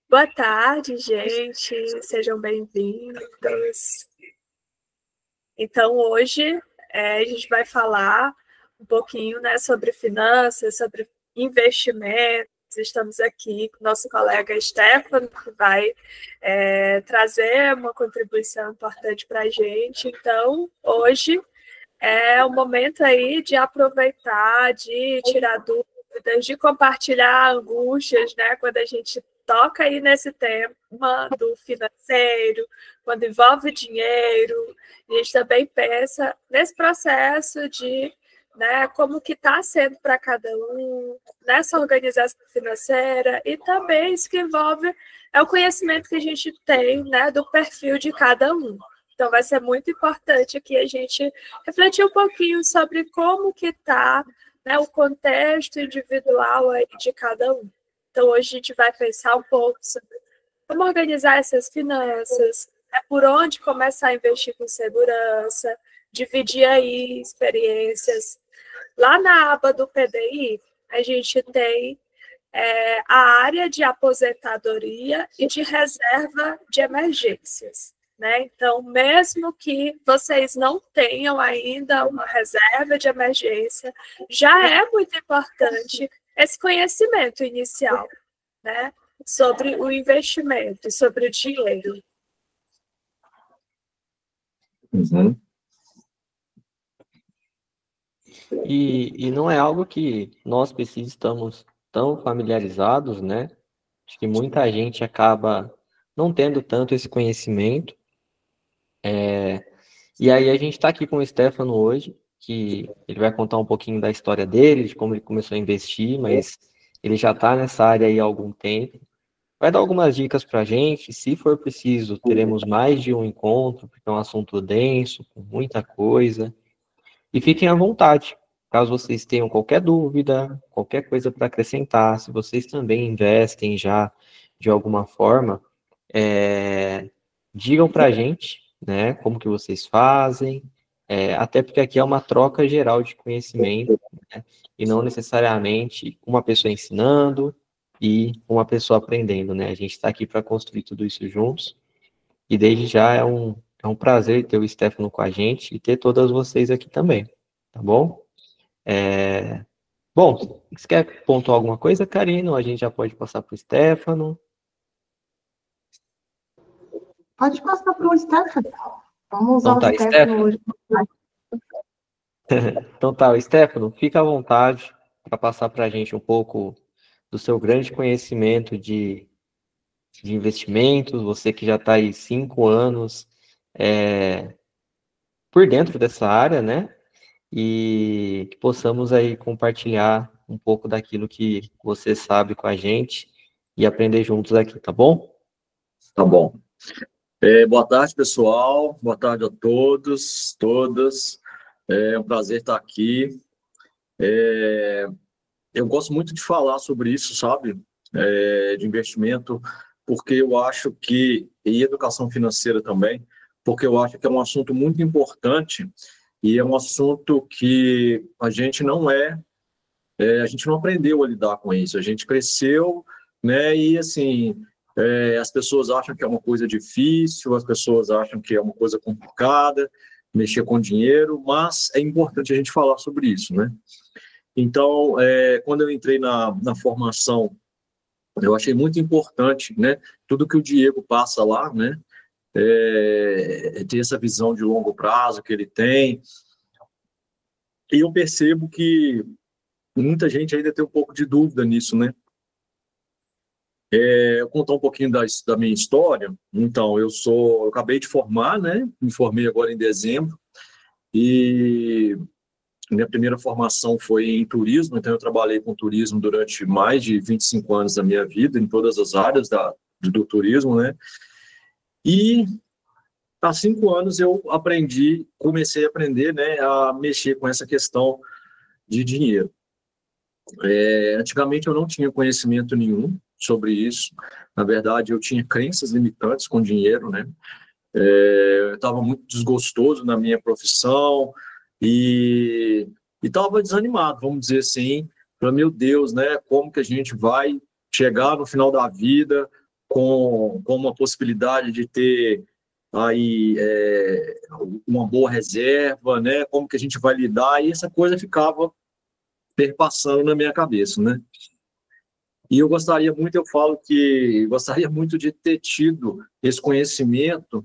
Boa tarde, gente. Sejam bem-vindos. Então, hoje a gente vai falar um pouquinho, né, sobre finanças, sobre investimentos. Estamos aqui com o nosso colega Stefano, que vai trazer uma contribuição importante para a gente. Então, hoje é o momento aí de aproveitar, de tirar dúvidas, de compartilhar angústias, né? Quando a gente toca aí nesse tema do financeiro, quando envolve dinheiro, a gente também pensa nesse processo de, né, como que está sendo para cada um, nessa organização financeira, e também isso que envolve é o conhecimento que a gente tem, né, do perfil de cada um. Então, vai ser muito importante aqui a gente refletir um pouquinho sobre como que está, né, o contexto individual aí de cada um. Então, hoje a gente vai pensar um pouco sobre como organizar essas finanças, né, por onde começar a investir com segurança, dividir aí experiências. Lá na aba do PDI, a gente tem a área de aposentadoria e de reserva de emergências. Né? Então, mesmo que vocês não tenham ainda uma reserva de emergência, já é muito importante esse conhecimento inicial, né? Sobre o investimento, sobre o dinheiro. Uhum. E não é algo que nós precisamos estamos tão familiarizados, né? Acho que muita gente acaba não tendo tanto esse conhecimento. E aí a gente está aqui com o Stefano hoje, que ele vai contar um pouquinho da história dele, de como ele começou a investir, mas ele já está nessa área aí há algum tempo. Vai dar algumas dicas para a gente, se for preciso, teremos mais de um encontro, porque é um assunto denso, com muita coisa. E fiquem à vontade, caso vocês tenham qualquer dúvida, qualquer coisa para acrescentar, se vocês também investem já de alguma forma, digam para a gente, né, como que vocês fazem, até porque aqui é uma troca geral de conhecimento, né, e não necessariamente uma pessoa ensinando e uma pessoa aprendendo, né, a gente está aqui para construir tudo isso juntos, e desde já é um prazer ter o Stefano com a gente e ter todas vocês aqui também, tá bom? Bom, você quer pontuar alguma coisa, Karina? Ou a gente já pode passar para o Stefano? Pode passar para o Stefano. Vamos usar Então o tá, Stefano hoje. Então tá, Stefano, fica à vontade para passar para a gente um pouco do seu grande conhecimento de investimentos, você que já está aí 5 anos por dentro dessa área, né? E que possamos aí compartilhar um pouco daquilo que você sabe com a gente e aprender juntos aqui, tá bom? Tá bom. Boa tarde, pessoal. Boa tarde a todos, todas. É um prazer estar aqui. Eu gosto muito de falar sobre isso, sabe? De investimento, porque eu acho que, e educação financeira também, porque eu acho que é um assunto muito importante e é um assunto que a gente não aprendeu a lidar com isso. A gente cresceu, né? E assim, as pessoas acham que é uma coisa difícil, as pessoas acham que é uma coisa complicada, mexer com dinheiro, mas é importante a gente falar sobre isso, né? Então, quando eu entrei na formação, eu achei muito importante, né? Tudo que o Diego passa lá, né? Ter essa visão de longo prazo que ele tem. E eu percebo que muita gente ainda tem um pouco de dúvida nisso, né? Eu contar um pouquinho da minha história. Então, eu acabei de formar, né? Me formei agora em dezembro e minha primeira formação foi em turismo, então eu trabalhei com turismo durante mais de 25 anos da minha vida, em todas as áreas do turismo, né? E há 5 anos eu comecei a aprender, né, a mexer com essa questão de dinheiro. Antigamente eu não tinha conhecimento nenhum sobre isso. Na verdade, eu tinha crenças limitantes com dinheiro, né? Eu estava muito desgostoso na minha profissão e estava desanimado, vamos dizer assim, para meu Deus, né? Como que a gente vai chegar no final da vida com uma possibilidade de ter aí uma boa reserva, né? Como que a gente vai lidar, e essa coisa ficava perpassando na minha cabeça, né? E eu falo que gostaria muito de ter tido esse conhecimento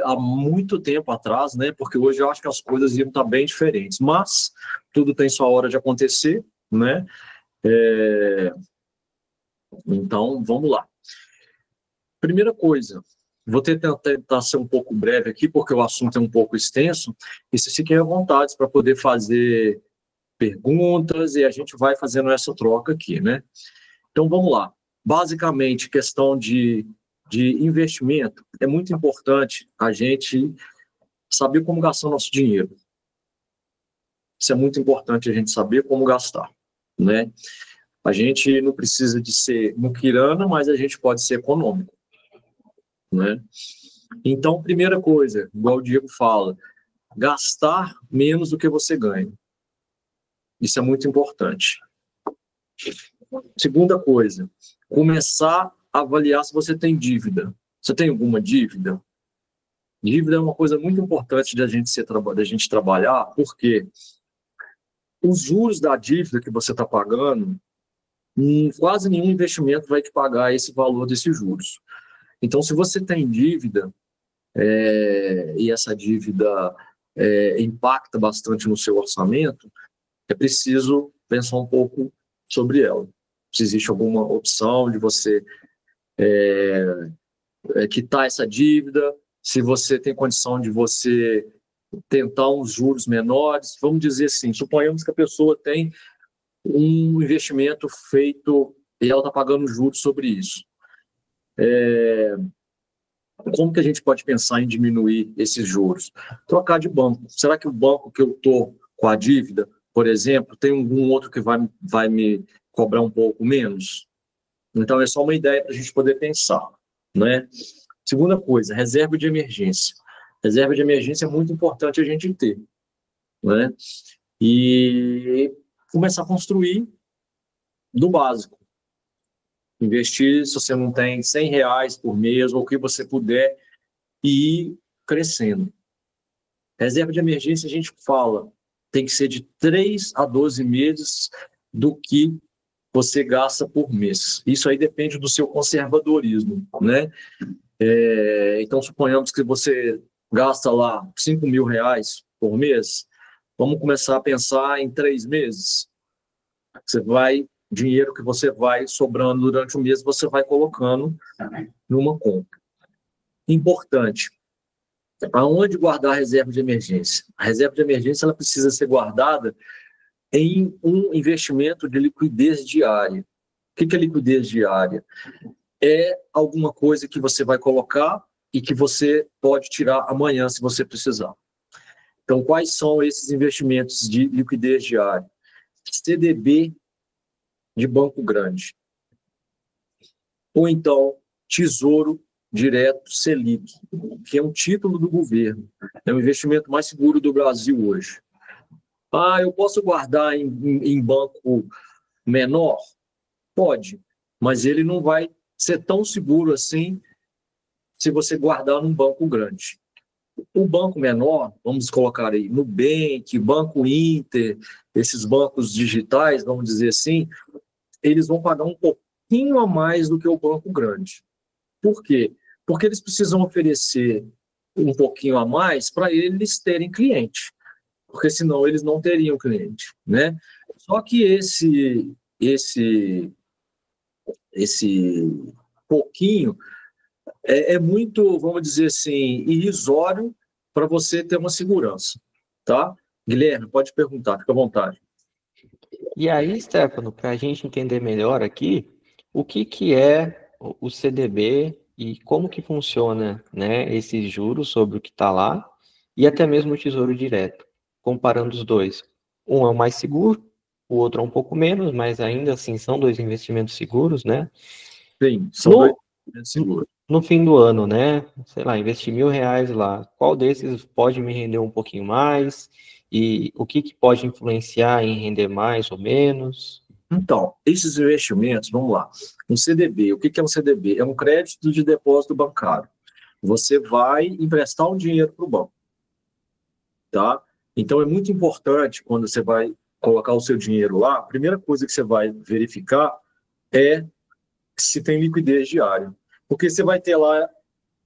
há muito tempo atrás, né? Porque hoje eu acho que as coisas iam estar bem diferentes, mas tudo tem sua hora de acontecer, né? Então, vamos lá. Primeira coisa, vou tentar ser um pouco breve aqui, porque o assunto é um pouco extenso, e se fiquem à vontade para poder fazer perguntas, e a gente vai fazendo essa troca aqui, né? Então, vamos lá. Basicamente, questão de investimento, é muito importante a gente saber como gastar o nosso dinheiro. Isso é muito importante, a gente saber como gastar, né? A gente não precisa de ser muquirana, mas a gente pode ser econômico, né? Então, primeira coisa, igual o Diego fala, gastar menos do que você ganha. Isso é muito importante. Segunda coisa, começar a avaliar se você tem dívida. Você tem alguma dívida? Dívida é uma coisa muito importante da gente trabalhar, porque os juros da dívida que você está pagando, quase nenhum investimento vai te pagar esse valor desses juros. Então, se você tem dívida, e essa dívida impacta bastante no seu orçamento, é preciso pensar um pouco sobre ela. Se existe alguma opção de você quitar essa dívida, se você tem condição de você tentar uns juros menores. Vamos dizer assim, suponhamos que a pessoa tem um investimento feito e ela está pagando juros sobre isso. Como que a gente pode pensar em diminuir esses juros? Trocar de banco. Será que o banco que eu estou com a dívida, por exemplo, tem algum outro que vai me cobrar um pouco menos? Então, é só uma ideia para a gente poder pensar, né? Segunda coisa, reserva de emergência. Reserva de emergência é muito importante a gente ter, né? E começar a construir do básico. Investir, se você não tem R$100 por mês, ou o que você puder, e ir crescendo. Reserva de emergência, a gente fala, tem que ser de 3 a 12 meses do que você gasta por mês. Isso aí depende do seu conservadorismo, né? Então, suponhamos que você gasta lá R$5.000 por mês, vamos começar a pensar em 3 meses. Dinheiro que você vai sobrando durante o mês, você vai colocando numa conta. Importante, aonde guardar a reserva de emergência? A reserva de emergência ela precisa ser guardada em um investimento de liquidez diária. O que é liquidez diária? É alguma coisa que você vai colocar e que você pode tirar amanhã, se você precisar. Então, quais são esses investimentos de liquidez diária? CDB de banco grande. Ou então, Tesouro Direto Selic, que é um título do governo. É o investimento mais seguro do Brasil hoje. Eu posso guardar em banco menor? Pode, mas ele não vai ser tão seguro assim se você guardar num banco grande. O banco menor, vamos colocar aí, Nubank, Banco Inter, esses bancos digitais, vamos dizer assim, eles vão pagar um pouquinho a mais do que o banco grande. Por quê? Porque eles precisam oferecer um pouquinho a mais para eles terem cliente, porque senão eles não teriam cliente, né? Só que esse pouquinho é muito, vamos dizer assim, irrisório para você ter uma segurança, tá? Guilherme, pode perguntar, fica à vontade. E aí, Stefano, para a gente entender melhor aqui, o que é o CDB e como que funciona, né, esses juros sobre o que está lá e até mesmo o Tesouro Direto, comparando os dois. Um é o mais seguro, o outro é um pouco menos, mas ainda assim são dois investimentos seguros, né? Sim, são dois investimentos seguros. No fim do ano, né? Sei lá, investir R$1.000 lá. Qual desses pode me render um pouquinho mais? E o que pode influenciar em render mais ou menos? Então, esses investimentos, vamos lá. Um CDB, o que é um CDB? É um crédito de depósito bancário. Você vai emprestar um dinheiro para o banco, tá? Então, é muito importante, quando você vai colocar o seu dinheiro lá, a primeira coisa que você vai verificar é se tem liquidez diária. Porque você vai ter lá,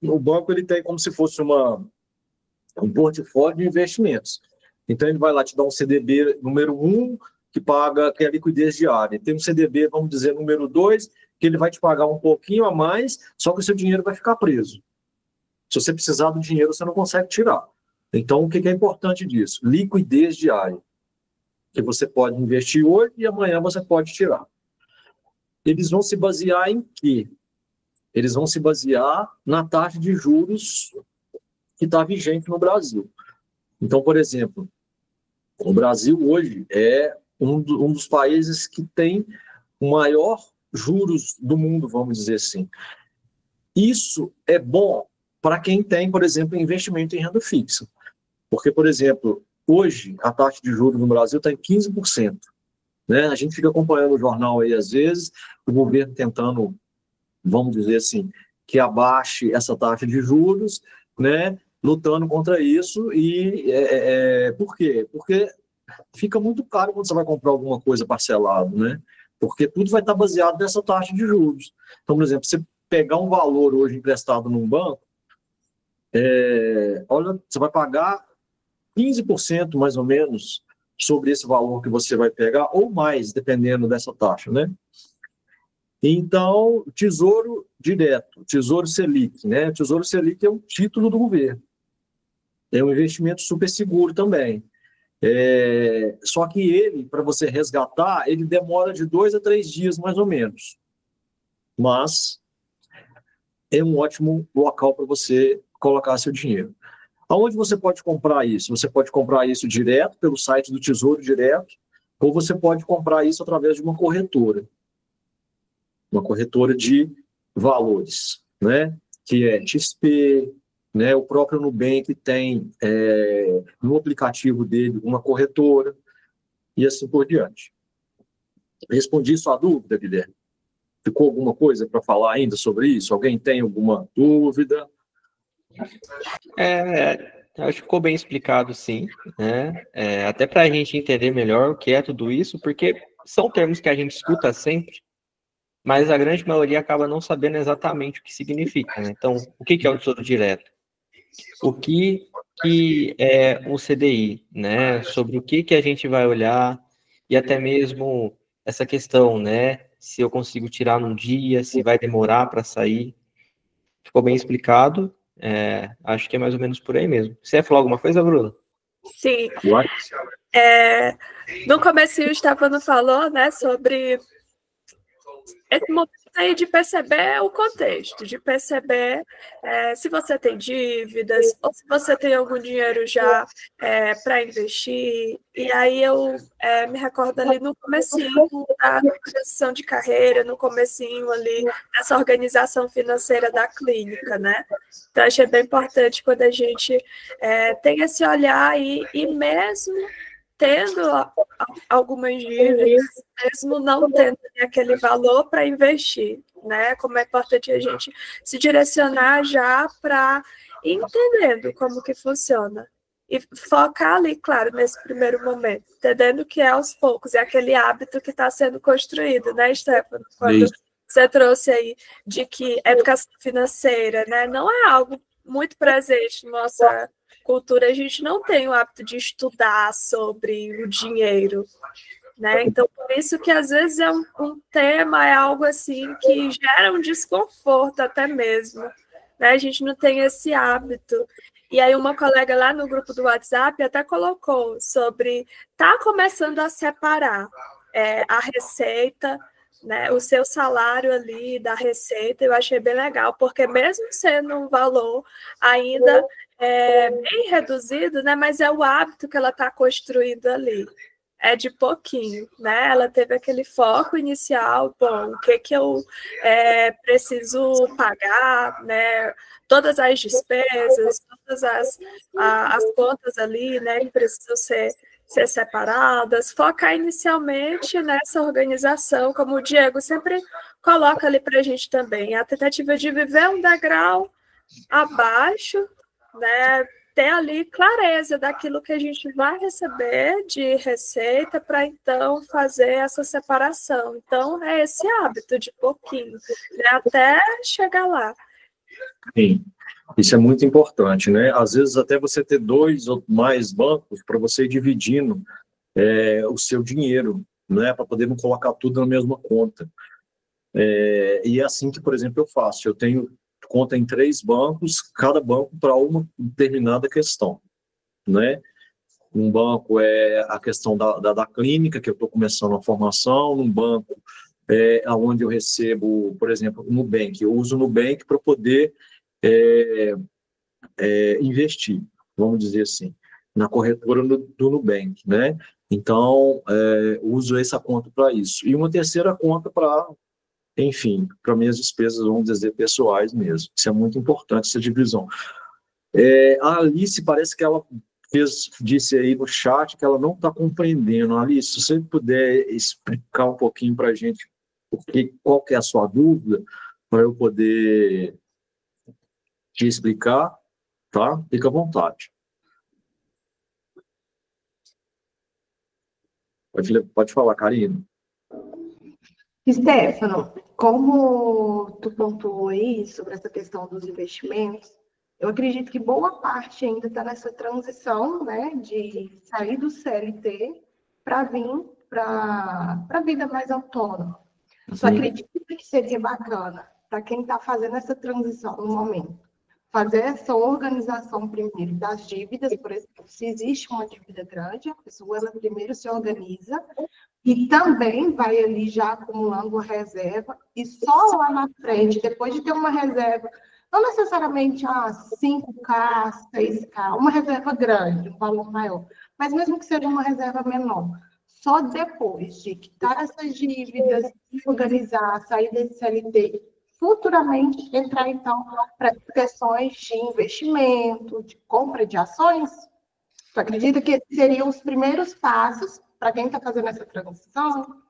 o banco ele tem como se fosse um portfólio de investimentos. Então, ele vai lá te dar um CDB número 1, que é a liquidez diária. Tem um CDB, vamos dizer, número 2, que ele vai te pagar um pouquinho a mais, só que o seu dinheiro vai ficar preso. Se você precisar do dinheiro, você não consegue tirar. Então, o que é importante disso? Liquidez diária. Que você pode investir hoje e amanhã você pode tirar. Eles vão se basear em quê? Eles vão se basear na taxa de juros que está vigente no Brasil. Então, por exemplo, o Brasil hoje é um dos países que tem o maior juros do mundo, vamos dizer assim. Isso é bom para quem tem, por exemplo, investimento em renda fixa. Porque, por exemplo, hoje a taxa de juros no Brasil está em 15%. Né? A gente fica acompanhando o jornal aí, às vezes, o governo tentando, vamos dizer assim, que abaixe essa taxa de juros, né? Lutando contra isso. E por quê? Porque fica muito caro quando você vai comprar alguma coisa parcelado, né? Porque tudo vai estar baseado nessa taxa de juros. Então, por exemplo, você pegar um valor hoje emprestado num banco, olha, você vai pagar 15% mais ou menos sobre esse valor que você vai pegar, ou mais, dependendo dessa taxa, né? Então, Tesouro Direto, Tesouro Selic, né? Tesouro Selic é um título do governo. É um investimento super seguro também. Só que ele, para você resgatar, ele demora de 2 a 3 dias, mais ou menos. Mas é um ótimo local para você colocar seu dinheiro. Aonde você pode comprar isso? Você pode comprar isso direto pelo site do Tesouro Direto, ou você pode comprar isso através de uma corretora de valores, né? Que é XP, né? O próprio Nubank tem no aplicativo dele uma corretora e assim por diante. Respondi sua dúvida, Guilherme? Ficou alguma coisa para falar ainda sobre isso? Alguém tem alguma dúvida? Acho que ficou bem explicado, sim, né? Até para a gente entender melhor o que é tudo isso, porque são termos que a gente escuta sempre, mas a grande maioria acaba não sabendo exatamente o que significa, né? Então, o que é o Tesouro Direto? O que é um CDI, né? Sobre o que a gente vai olhar, e até mesmo essa questão, né? Se eu consigo tirar num dia, se vai demorar para sair. Ficou bem explicado. Acho que é mais ou menos por aí mesmo. Você ia falar alguma coisa, Bruno? Sim. No comecinho o Stefano falou, né, sobre esse momento aí de perceber o contexto, de perceber se você tem dívidas ou se você tem algum dinheiro já para investir. E aí eu me recordo ali no comecinho da transição de carreira, no comecinho ali dessa organização financeira da clínica, né? Então, achei bem importante quando a gente tem esse olhar e mesmo tendo algumas dívidas, mesmo não tendo aquele valor para investir, né? Como é importante a gente se direcionar já para ir entendendo como que funciona. E focar ali, claro, nesse primeiro momento, entendendo que é aos poucos, é aquele hábito que está sendo construído, né, Stefano? Quando você trouxe aí de que educação financeira, né, não é algo muito presente na nossa cultura, a gente não tem o hábito de estudar sobre o dinheiro, né? Então, por isso que às vezes é um tema, é algo assim que gera um desconforto até mesmo, né? A gente não tem esse hábito. E aí uma colega lá no grupo do WhatsApp até colocou sobre começando a separar a receita, né, o seu salário ali da receita. Eu achei bem legal, porque mesmo sendo um valor ainda bem reduzido, né, mas é o hábito que ela está construindo ali. É de pouquinho, né? Ela teve aquele foco inicial, bom, o que eu preciso pagar, né? Todas as despesas, todas as contas ali, né, que precisam ser ser separadas, focar inicialmente nessa organização, como o Diego sempre coloca ali para a gente também, a tentativa de viver um degrau abaixo, né? Ter ali clareza daquilo que a gente vai receber de receita para então fazer essa separação. Então, é esse hábito de pouquinho, né? Até chegar lá. Sim, isso é muito importante, né? Às vezes até você ter 2 ou mais bancos para você ir dividindo o seu dinheiro, né? Para poder não colocar tudo na mesma conta. E é assim que, por exemplo, eu faço. Eu tenho conta em 3 bancos, cada banco para uma determinada questão, né? Um banco é a questão da clínica, que eu estou começando a formação, num banco onde eu recebo, por exemplo, o Nubank. Eu uso o Nubank para poder investir, vamos dizer assim, na corretora do Nubank, né? Então, uso essa conta para isso. E uma terceira conta para, enfim, para minhas despesas, vamos dizer, pessoais mesmo. Isso é muito importante, essa divisão. A Alice parece que ela disse aí no chat que ela não está compreendendo. Alice, se você puder explicar um pouquinho para a gente qual que é a sua dúvida, para eu poder te explicar, tá? Fica à vontade. Pode falar, Karina. Stefano, como tu pontuou aí sobre essa questão dos investimentos, eu acredito que boa parte ainda está nessa transição, né, de sair do CLT para vir para a vida mais autônoma. Só acredito que seria bacana para quem está fazendo essa transição no momento, fazer essa organização primeiro das dívidas, por exemplo, se existe uma dívida grande, a pessoa ela primeiro se organiza e também vai ali já acumulando uma reserva, e só lá na frente, depois de ter uma reserva, não necessariamente 5K, 6K, uma reserva grande, um valor maior, mas mesmo que seja uma reserva menor, só depois de quitar essas dívidas, se organizar, sair desse CLT, futuramente entrar, então, para questões de investimento, de compra de ações. Tu acredita que seriam os primeiros passos para quem está fazendo essa transição?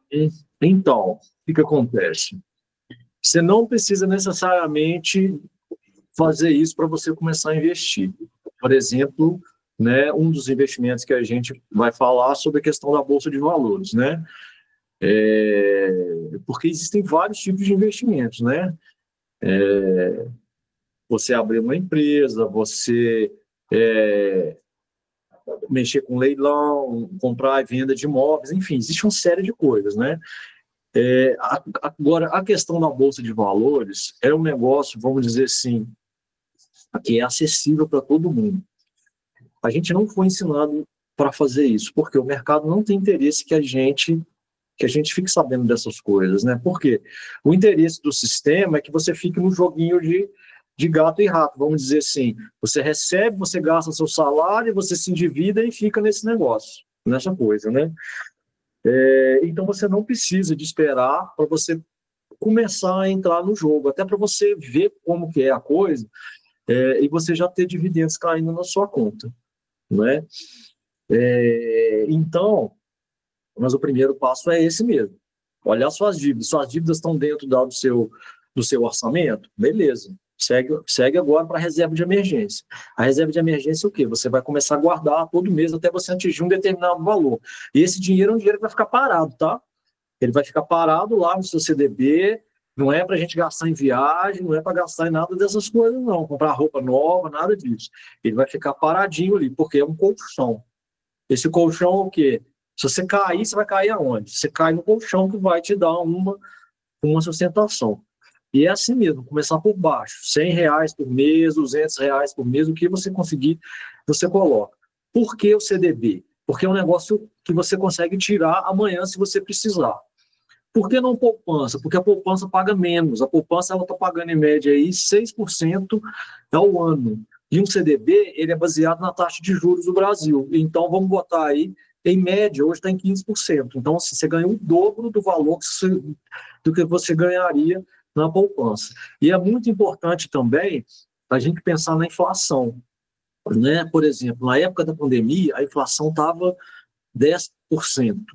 Então, o que acontece? Você não precisa necessariamente fazer isso para você começar a investir. Por exemplo, né, um dos investimentos que a gente vai falar sobre a questão da Bolsa de Valores, né? Porque existem vários tipos de investimentos, né? Você abrir uma empresa, você mexer com leilão, comprar e venda de imóveis, enfim, existe uma série de coisas, né? Agora, a questão da Bolsa de Valores é um negócio, vamos dizer assim, que é acessível para todo mundo. A gente não foi ensinado para fazer isso, porque o mercado não tem interesse que a gente fique sabendo dessas coisas, né? Porque o interesse do sistema é que você fique no joguinho de gato e rato, vamos dizer assim. Você recebe, você gasta seu salário, você se endivida e fica nesse negócio, nessa coisa, né? Então você não precisa de esperar para você começar a entrar no jogo, até para você ver como que é a coisa, e você já ter dividendos caindo na sua conta, né? Então, mas o primeiro passo é esse mesmo. Olhar suas dívidas estão dentro do seu orçamento? Beleza. Segue agora para a reserva de emergência. A reserva de emergência é o quê? Você vai começar a guardar todo mês até você atingir um determinado valor. E esse dinheiro é um dinheiro que vai ficar parado, tá? Ele vai ficar parado lá no seu CDB, não é para a gente gastar em viagem, não é para gastar em nada dessas coisas, não. Comprar roupa nova, nada disso. Ele vai ficar paradinho ali, porque é um colchão. Esse colchão é o quê? Se você cair, você vai cair aonde? Você cai no colchão que vai te dar uma sustentação. E é assim mesmo, começar por baixo. R$100 por mês, R$200 por mês, o que você conseguir, você coloca. Por que o CDB? Porque é um negócio que você consegue tirar amanhã se você precisar. Por que não poupança? Porque a poupança paga menos. A poupança está pagando em média aí 6% ao ano. E um CDB, ele é baseado na taxa de juros do Brasil. Então, vamos botar aí, em média, hoje está em 15%. Então, assim, você ganha o dobro do valor do que você ganharia na poupança. E é muito importante também a gente pensar na inflação, né? Por exemplo, na época da pandemia, a inflação estava 10%.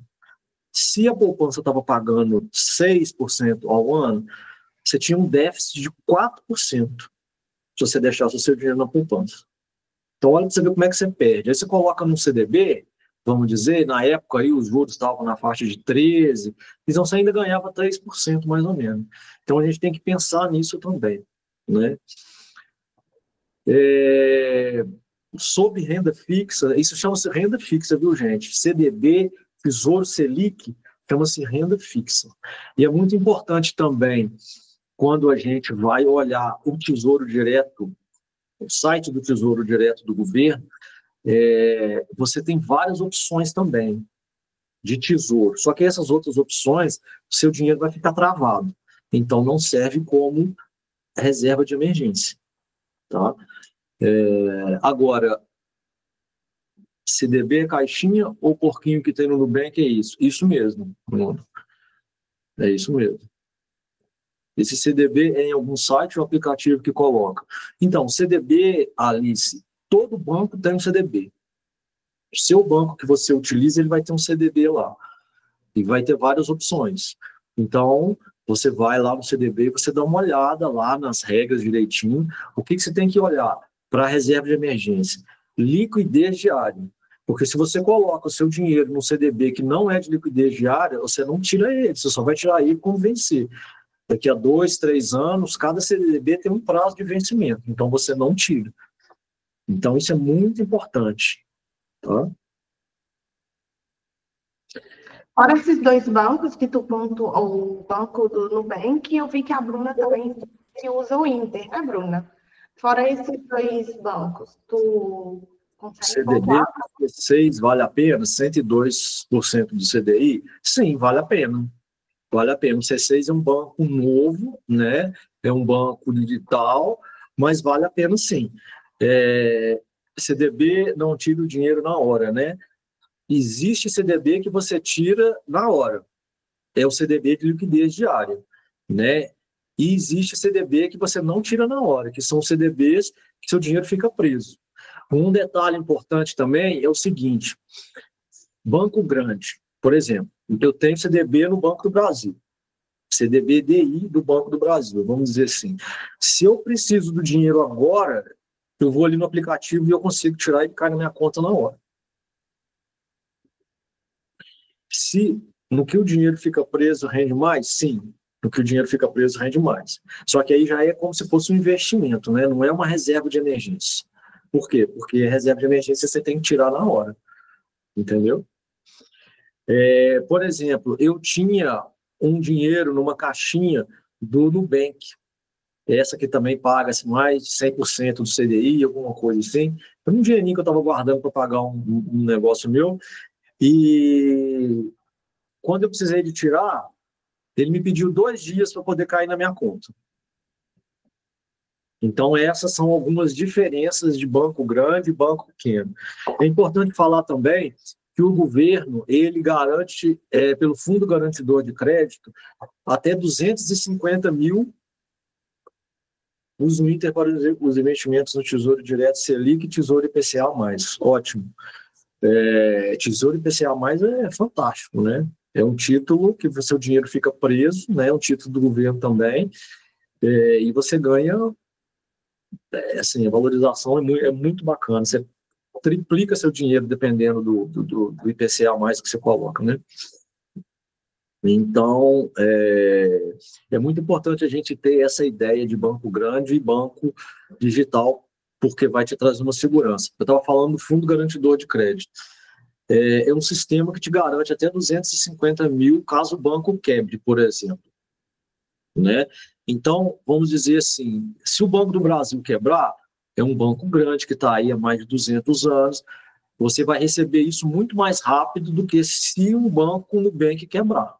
Se a poupança estava pagando 6% ao ano, você tinha um déficit de 4% se você deixasse o seu dinheiro na poupança. Então, olha para você ver como é que você perde. Aí você coloca num CDB, vamos dizer, na época aí os juros estavam na faixa de 13%, então você ainda ganhava 3% mais ou menos. Então, a gente tem que pensar nisso também, né? Sob renda fixa, isso chama-se renda fixa, viu, gente? CDB, Tesouro Selic, chama-se renda fixa. E é muito importante também, quando a gente vai olhar o Tesouro Direto, o site do Tesouro Direto do governo, você tem várias opções também de tesouro. Só que essas outras opções, o seu dinheiro vai ficar travado. Então, não serve como reserva de emergência. Tá? Agora, CDB, caixinha ou porquinho que tem no Nubank é isso? Isso mesmo, Bruno. É isso mesmo. Esse CDB é em algum site ou aplicativo que coloca. Então, CDB, Alice, todo banco tem um CDB. O seu banco que você utiliza, ele vai ter um CDB lá. E vai ter várias opções. Então, você vai lá no CDB e você dá uma olhada lá nas regras direitinho. O que você tem que olhar para a reserva de emergência? Liquidez diária. Porque se você coloca o seu dinheiro no CDB que não é de liquidez diária, você não tira ele, você só vai tirar ele quando vencer. Daqui a 2, 3 anos, cada CDB tem um prazo de vencimento, então você não tira. Então isso é muito importante. Tá? Fora esses dois bancos que tu pontuou, o banco do Nubank, eu vi que a Bruna também usa o Inter, né, Bruna? Fora esses dois bancos, tu consegue CDB pontuar? C6 vale a pena? 102% do CDI? Sim, vale a pena. Vale a pena. O C6 é um banco novo, né? É um banco digital, mas vale a pena sim. CDB não tira o dinheiro na hora, né? Existe CDB que você tira na hora. É o CDB de liquidez diária, né? E existe CDB que você não tira na hora, que são CDBs que seu dinheiro fica preso. Um detalhe importante também é o seguinte: banco grande, por exemplo, eu tenho CDB no Banco do Brasil, CDB-DI do Banco do Brasil, vamos dizer assim. Se eu preciso do dinheiro agora, eu vou ali no aplicativo e eu consigo tirar e cai na minha conta na hora. Se no que o dinheiro fica preso rende mais, sim. No que o dinheiro fica preso rende mais. Só que aí já é como se fosse um investimento, né? Não é uma reserva de emergência. Por quê? Porque reserva de emergência você tem que tirar na hora. Entendeu? Por exemplo, eu tinha um dinheiro numa caixinha do Nubank. Essa que também paga-se mais de 100% do CDI, alguma coisa assim. Um dinheirinho que eu estava guardando para pagar um negócio meu. E quando eu precisei de tirar, ele me pediu 2 dias para poder cair na minha conta. Então, essas são algumas diferenças de banco grande e banco pequeno. É importante falar também que o governo, ele garante, pelo Fundo Garantidor de Crédito, até 250 mil uso Inter para os investimentos no Tesouro Direto Selic e Tesouro IPCA+. Ótimo. Tesouro IPCA+, é fantástico, né? É um título que o seu dinheiro fica preso, né? É um título do governo também, e você ganha, assim, a valorização é muito bacana. Você triplica seu dinheiro dependendo do IPCA+, que você coloca, né? Então, é muito importante a gente ter essa ideia de banco grande e banco digital, porque vai te trazer uma segurança. Eu estava falando do Fundo Garantidor de Crédito. É um sistema que te garante até 250 mil caso o banco quebre, por exemplo. Né? Então, vamos dizer assim, se o Banco do Brasil quebrar, é um banco grande que está aí há mais de 200 anos, você vai receber isso muito mais rápido do que se um banco no Nubank quebrar.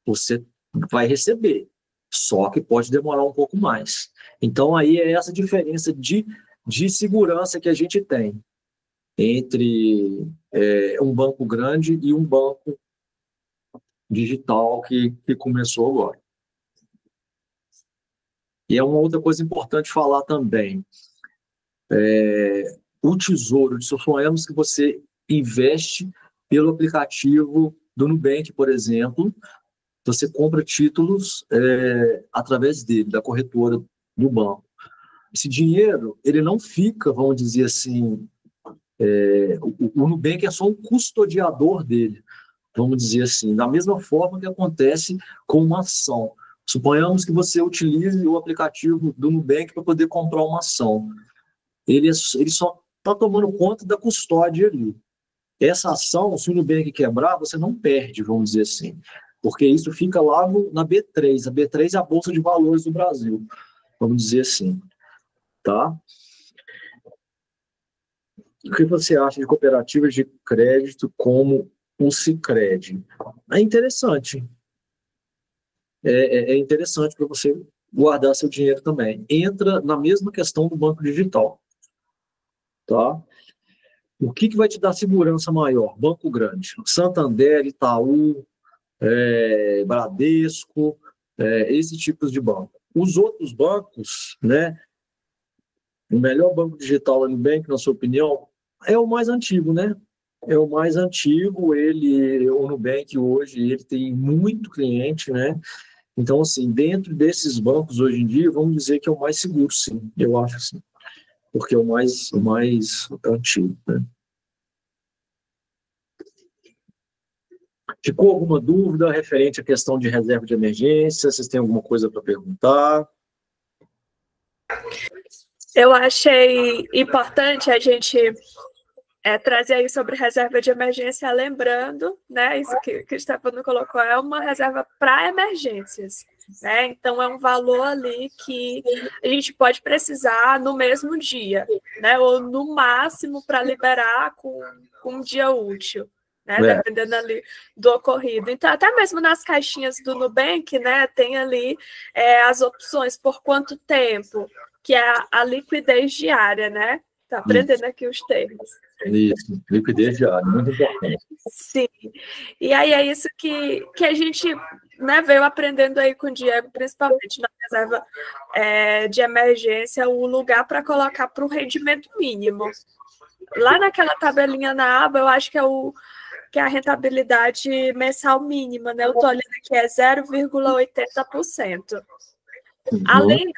Você vai receber, só que pode demorar um pouco mais. Então, aí é essa diferença de segurança que a gente tem entre um banco grande e um banco digital que começou agora. E é uma outra coisa importante falar também. O tesouro, suponhamos que você investe pelo aplicativo do Nubank, por exemplo. Você compra títulos através dele, da corretora do banco. Esse dinheiro, ele não fica, vamos dizer assim, o Nubank é só um custodiador dele, vamos dizer assim, da mesma forma que acontece com uma ação. Suponhamos que você utilize o aplicativo do Nubank para poder comprar uma ação. Ele só está tomando conta da custódia ali. Essa ação, se o Nubank quebrar, você não perde, vamos dizer assim, porque isso fica lá na B3. A B3 é a Bolsa de Valores do Brasil, vamos dizer assim, tá? O que você acha de cooperativas de crédito como o Sicredi? É interessante. É interessante para você guardar seu dinheiro também. Entra na mesma questão do banco digital, tá? O que vai te dar segurança maior? Banco grande. Santander, Itaú, Bradesco, esses tipos de banco. Os outros bancos, né? O melhor banco digital é o Nubank, na sua opinião, é o mais antigo, né? É o mais antigo, o Nubank hoje, ele tem muito cliente, né? Então, assim, dentro desses bancos hoje em dia, vamos dizer que é o mais seguro, sim, eu acho assim, porque é o mais antigo, né? Ficou alguma dúvida referente à questão de reserva de emergência? Vocês têm alguma coisa para perguntar? Eu achei importante a gente trazer aí sobre reserva de emergência, lembrando, né, isso que o Stefano colocou, é uma reserva para emergências, né? Então é um valor ali que a gente pode precisar no mesmo dia, né? Ou no máximo para liberar com um dia útil, né? Dependendo ali do ocorrido. Então, até mesmo nas caixinhas do Nubank, né, tem ali as opções por quanto tempo, que é a liquidez diária, né? Tá aprendendo aqui os termos. Isso, liquidez diária, muito importante. Sim. E aí é isso que a gente, né, veio aprendendo aí com o Diego, principalmente na reserva de emergência, o lugar para colocar para o rendimento mínimo. Lá naquela tabelinha na aba, eu acho que é a rentabilidade mensal mínima, né? Eu estou olhando aqui, é 0,80%. Além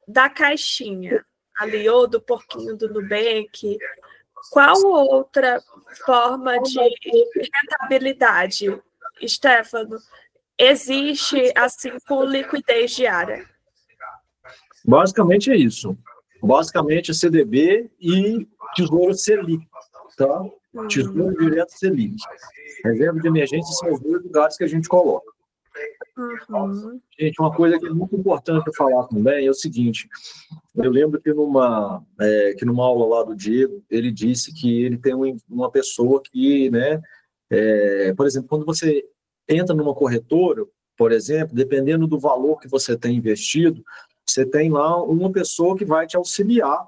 da caixinha ali, ou do porquinho do Nubank, qual outra forma de rentabilidade, Stefano, existe assim com liquidez diária? Basicamente é isso. Basicamente é CDB e Tesouro Selic, tá? Tesouro Direto Selic. Reserva de emergência são os dois lugares que a gente coloca. Gente, uma coisa que é muito importante falar também é o seguinte: eu lembro que numa aula lá do Diego, ele disse que ele tem uma pessoa que, né, por exemplo, quando você entra numa corretora, por exemplo, dependendo do valor que você tem investido, você tem lá uma pessoa que vai te auxiliar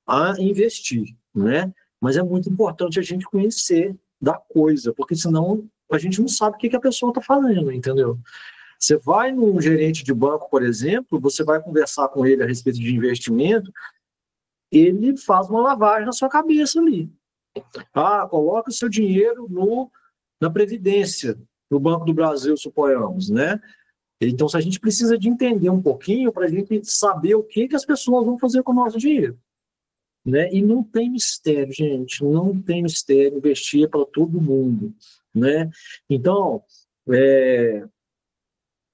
a investir, né? Mas é muito importante a gente conhecer da coisa, porque senão a gente não sabe o que a pessoa está fazendo, entendeu? Você vai num gerente de banco, por exemplo, você vai conversar com ele a respeito de investimento, ele faz uma lavagem na sua cabeça ali. Coloca o seu dinheiro na Previdência, no Banco do Brasil, suponhamos, né? Então, a gente precisa de entender um pouquinho para a gente saber o que as pessoas vão fazer com o nosso dinheiro, né? E não tem mistério, gente, não tem mistério, investir para todo mundo, né? Então,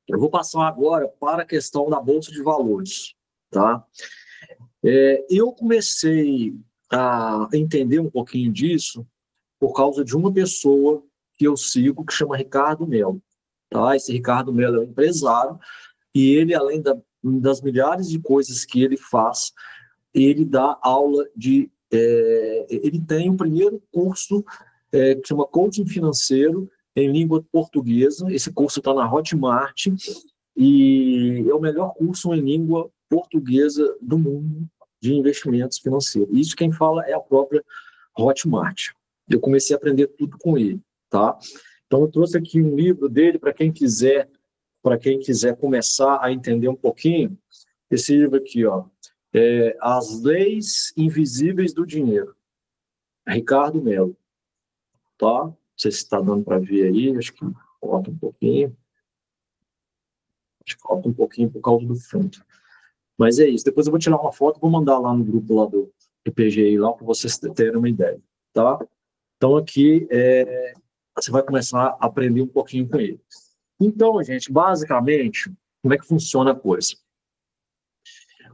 eu vou passar agora para a questão da Bolsa de Valores, tá? Eu comecei a entender um pouquinho disso por causa de uma pessoa que eu sigo, que chama Ricardo Melo, tá? Esse Ricardo Melo é um empresário e ele, além das milhares de coisas que ele faz, ele dá aula ele tem o primeiro curso que chama Coaching Financeiro em língua portuguesa. Esse curso está na Hotmart e é o melhor curso em língua portuguesa do mundo de investimentos financeiros. Isso quem fala é a própria Hotmart. Eu comecei a aprender tudo com ele, tá? Então eu trouxe aqui um livro dele para quem quiser começar a entender um pouquinho. Esse livro aqui, ó, As Leis Invisíveis do Dinheiro, Ricardo Melo. tá? Não sei se está dando para ver aí, acho que falta um pouquinho. Acho que falta um pouquinho por causa do fundo. Mas é isso. Depois eu vou tirar uma foto e vou mandar lá no grupo lá do PGI, lá para vocês terem uma ideia, tá? Então aqui você vai começar a aprender um pouquinho com ele. Então, gente, basicamente, como é que funciona a coisa?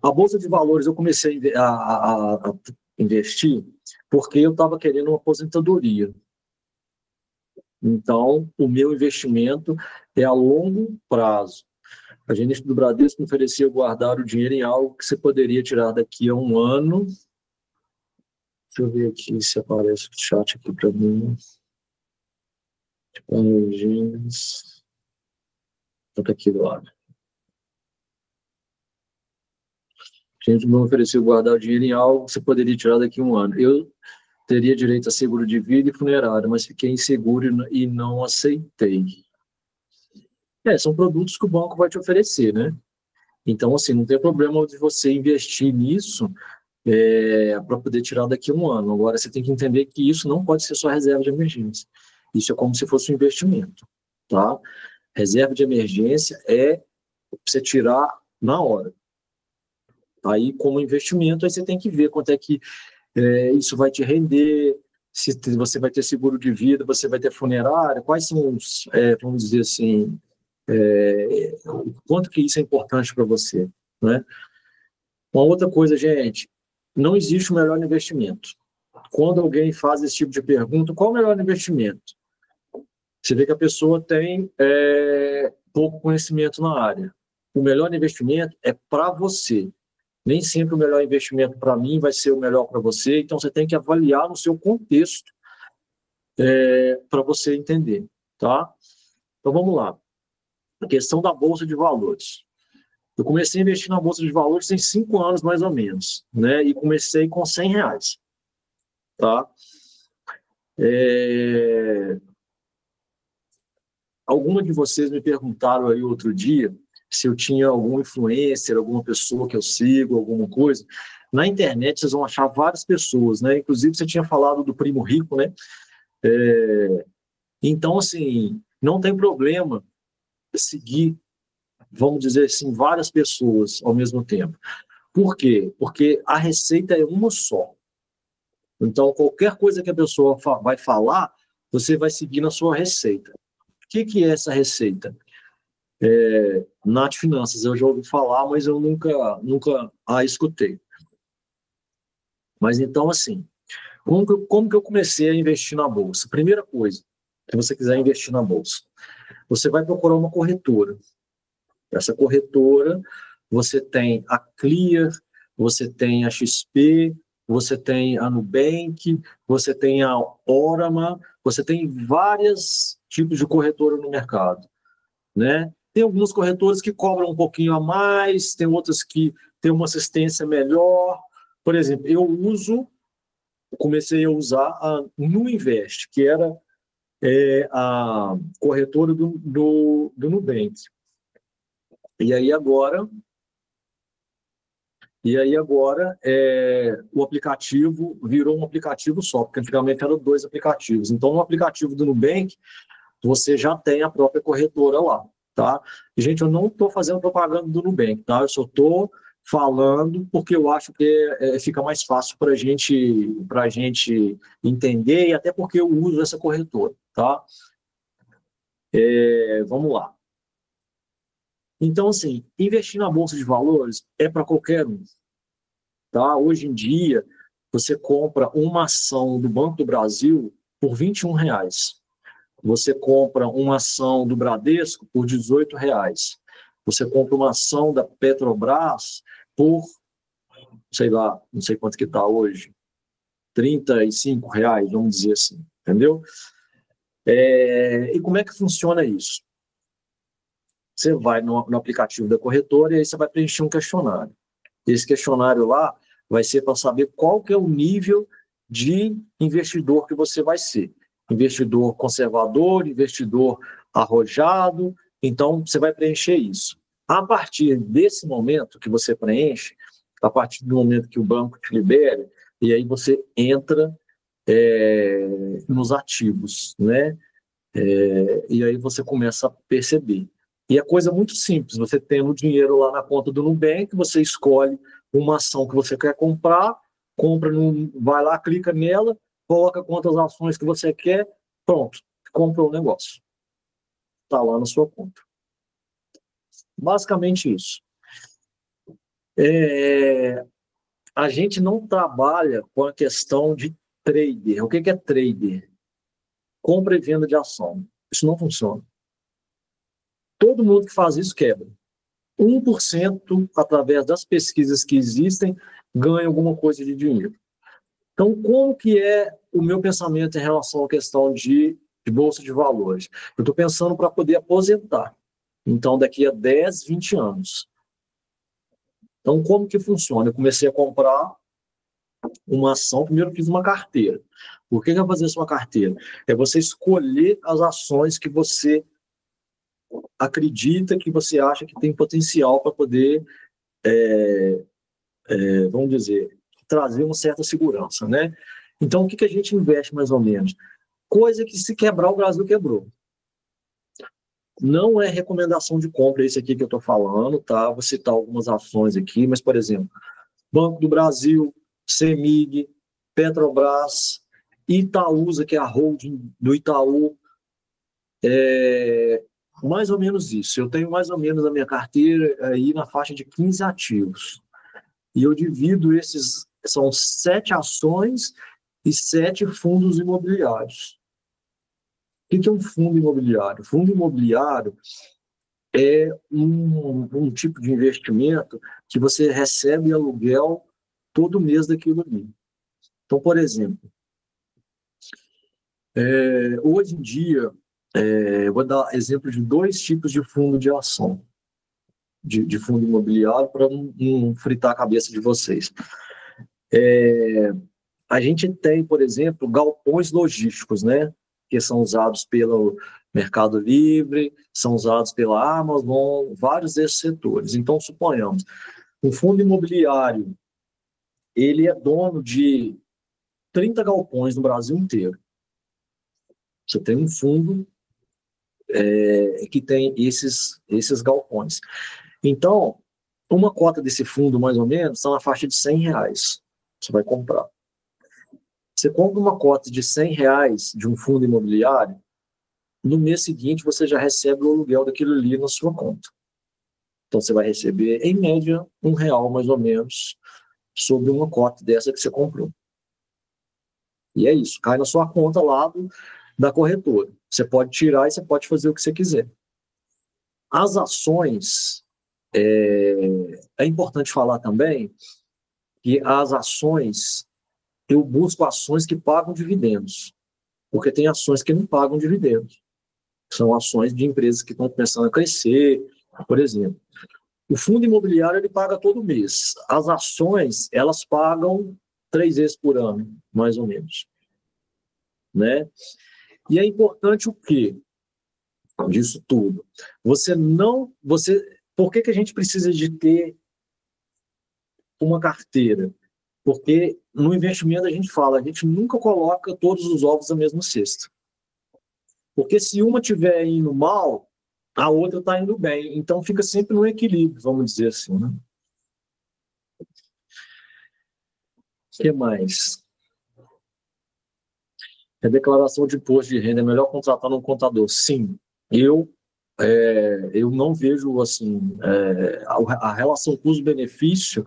A Bolsa de Valores eu comecei a investir porque eu estava querendo uma aposentadoria. Então, o meu investimento é a longo prazo. A gerente do Bradesco me oferecia guardar o dinheiro em algo que você poderia tirar daqui a um ano. Deixa eu ver aqui se aparece o chat aqui para mim. Energias. Está aqui do lado. A gente me ofereceu guardar o dinheiro em algo que você poderia tirar daqui a um ano. Eu teria direito a seguro de vida e funerário, mas fiquei inseguro e não aceitei. São produtos que o banco vai te oferecer, né? Então, assim, não tem problema de você investir nisso para poder tirar daqui a um ano. Agora, você tem que entender que isso não pode ser só reserva de emergência. Isso é como se fosse um investimento, tá? Reserva de emergência é você tirar na hora. Aí, como investimento, aí você tem que ver quanto é que isso vai te render, se você vai ter seguro de vida, você vai ter funerário, quais são os, vamos dizer assim, o quanto que isso é importante para você, né? Uma outra coisa, gente, não existe o melhor investimento. Quando alguém faz esse tipo de pergunta, qual o melhor investimento? Você vê que a pessoa tem pouco conhecimento na área. O melhor investimento é para você. Nem sempre o melhor investimento para mim vai ser o melhor para você, então você tem que avaliar no seu contexto para você entender, tá? Então vamos lá. A questão da Bolsa de Valores. Eu comecei a investir na Bolsa de Valores tem 5 anos, mais ou menos, né? E comecei com R$100, tá? Alguma de vocês me perguntaram aí outro dia se eu tinha algum influencer, alguma pessoa que eu sigo, alguma coisa. Na internet vocês vão achar várias pessoas, né? Inclusive você tinha falado do Primo Rico, né? Então, assim, não tem problema seguir, vamos dizer assim, várias pessoas ao mesmo tempo. Por quê? Porque a receita é uma só. Então, qualquer coisa que a pessoa vai falar, você vai seguir na sua receita. O que é essa receita? Nath Finanças, eu já ouvi falar, mas eu nunca a escutei. Mas então, assim, como que eu comecei a investir na Bolsa? Primeira coisa, se você quiser investir na Bolsa, você vai procurar uma corretora. Essa corretora, você tem a Clear, você tem a XP, você tem a Nubank, você tem a Orama, você tem vários tipos de corretora no mercado, né? Tem algumas corretoras que cobram um pouquinho a mais, tem outras que têm uma assistência melhor. Por exemplo, comecei a usar a Nuinvest, que era a corretora do Nubank. E aí agora o aplicativo virou um aplicativo só, porque antigamente eram 2 aplicativos. Então, no aplicativo do Nubank, você já tem a própria corretora lá, tá? E, gente, eu não estou fazendo propaganda do Nubank, tá? Eu só estou falando porque eu acho que fica mais fácil para a gente entender e até porque eu uso essa corretora, tá? Vamos lá. Então, assim, investir na Bolsa de Valores é para qualquer um, tá? Hoje em dia, você compra uma ação do Banco do Brasil por R$21. Você compra uma ação do Bradesco por R$18. Você compra uma ação da Petrobras por, sei lá, não sei quanto que está hoje, R$35, vamos dizer assim, entendeu? E como é que funciona isso? Você vai no aplicativo da corretora e aí você vai preencher um questionário. Esse questionário lá vai ser para saber qual que é o nível de investidor que você vai ser. Investidor conservador, investidor arrojado. Então, você vai preencher isso. A partir desse momento que você preenche, a partir do momento que o banco te libera, e aí você entra nos ativos, né? E aí você começa a perceber. E é coisa muito simples, você tem o dinheiro lá na conta do Nubank, você escolhe uma ação que você quer comprar, vai lá, clica nela, coloca quantas ações que você quer, pronto, comprou o negócio. Está lá na sua conta. Basicamente isso. A gente não trabalha com a questão de trader. O que é trader? Compra e venda de ação. Isso não funciona. Todo mundo que faz isso quebra. 1%, através das pesquisas que existem, ganha alguma coisa de dinheiro. Então, como que é o meu pensamento em relação à questão de bolsa de valores? Eu estou pensando para poder aposentar. Então, daqui a 10, 20 anos. Então, como que funciona? Eu comecei a comprar uma ação, primeiro eu fiz uma carteira. Por que eu vou fazer isso uma carteira? É você escolher as ações que você acredita, que você acha que tem potencial para poder, vamos dizer, trazer uma certa segurança, né? Então, o que a gente investe mais ou menos? Coisa que se quebrar, o Brasil quebrou. Não é recomendação de compra esse aqui que eu estou falando, tá? Vou citar algumas ações aqui, mas, por exemplo, Banco do Brasil, CEMIG, Petrobras, Itaúsa, que é a holding do Itaú, mais ou menos isso. Eu tenho mais ou menos a minha carteira aí na faixa de 15 ativos. E eu divido esses, são 7 ações e 7 fundos imobiliários. O que é um fundo imobiliário? Fundo imobiliário é um tipo de investimento que você recebe aluguel todo mês daquilo ali. Então, por exemplo, hoje em dia, eu vou dar exemplo de 2 tipos de fundo de ação, de fundo imobiliário, para não fritar a cabeça de vocês. A gente tem, por exemplo, galpões logísticos, né? Que são usados pelo Mercado Livre, são usados pela Amazon, vários desses setores. Então, suponhamos, um fundo imobiliário, ele é dono de 30 galpões no Brasil inteiro. Você tem um fundo que tem esses galpões. Então, uma cota desse fundo, mais ou menos, está na faixa de R$100. Você vai comprar. Você compra uma cota de R$100 de um fundo imobiliário, no mês seguinte você já recebe o aluguel daquilo ali na sua conta. Então você vai receber, em média, R$1 mais ou menos, sobre uma cota dessa que você comprou. E é isso, cai na sua conta lá da corretora. Você pode tirar e você pode fazer o que você quiser. As ações, é importante falar também que as ações, eu busco ações que pagam dividendos, porque tem ações que não pagam dividendos. São ações de empresas que estão começando a crescer, por exemplo. O fundo imobiliário, ele paga todo mês. As ações, elas pagam 3 vezes por ano, mais ou menos. Né? E é importante o quê? Disso tudo. Por que a gente precisa de ter uma carteira? Porque no investimento a gente nunca coloca todos os ovos na mesma cesta. Porque se uma estiver indo mal, a outra está indo bem. Então fica sempre no equilíbrio, vamos dizer assim. Né? O que mais? A declaração de imposto de renda, é melhor contratar um contador? Sim. Eu não vejo assim, a relação custo-benefício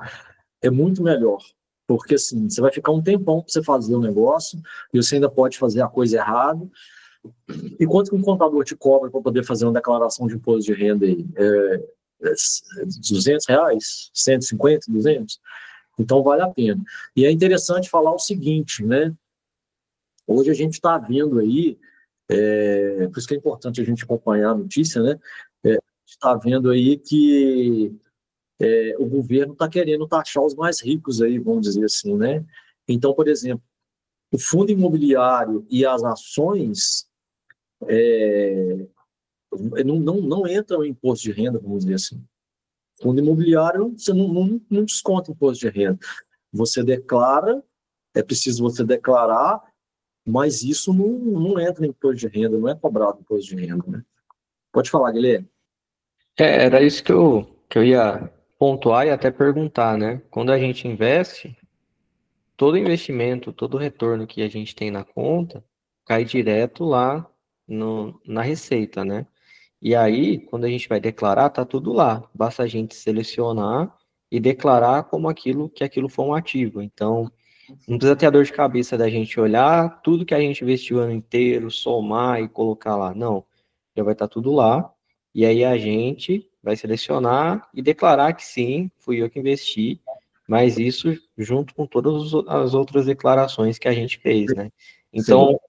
é muito melhor. Porque assim, você vai ficar um tempão para você fazer o negócio e você ainda pode fazer a coisa errada. E quanto que um contador te cobra para poder fazer uma declaração de imposto de renda aí? R$200? 150, 200? Então vale a pena. E é interessante falar o seguinte, né? Hoje a gente está vendo aí, por isso que é importante a gente acompanhar a notícia, né? A gente está vendo aí que o governo está querendo taxar os mais ricos aí, vamos dizer assim, né? Então, por exemplo, o fundo imobiliário e as ações não entram em imposto de renda, vamos dizer assim. Fundo imobiliário, você não desconta imposto de renda. Você declara, é preciso você declarar mas isso não entra em imposto de renda, não é cobrado imposto de renda, né? Pode falar, Guilherme. Era isso que eu ia pontuar e até perguntar, né? Quando a gente investe, todo investimento, todo retorno que a gente tem na conta cai direto lá na receita, né? E aí, quando a gente vai declarar, tá tudo lá. Basta a gente selecionar e declarar como que aquilo for um ativo. Então, não precisa ter a dor de cabeça da gente olhar tudo que a gente investiu o ano inteiro, somar e colocar lá. Não, já vai estar tudo lá. E aí a gente vai selecionar e declarar que sim, fui eu que investi, mas isso junto com todas as outras declarações que a gente fez, né? Sim, Então,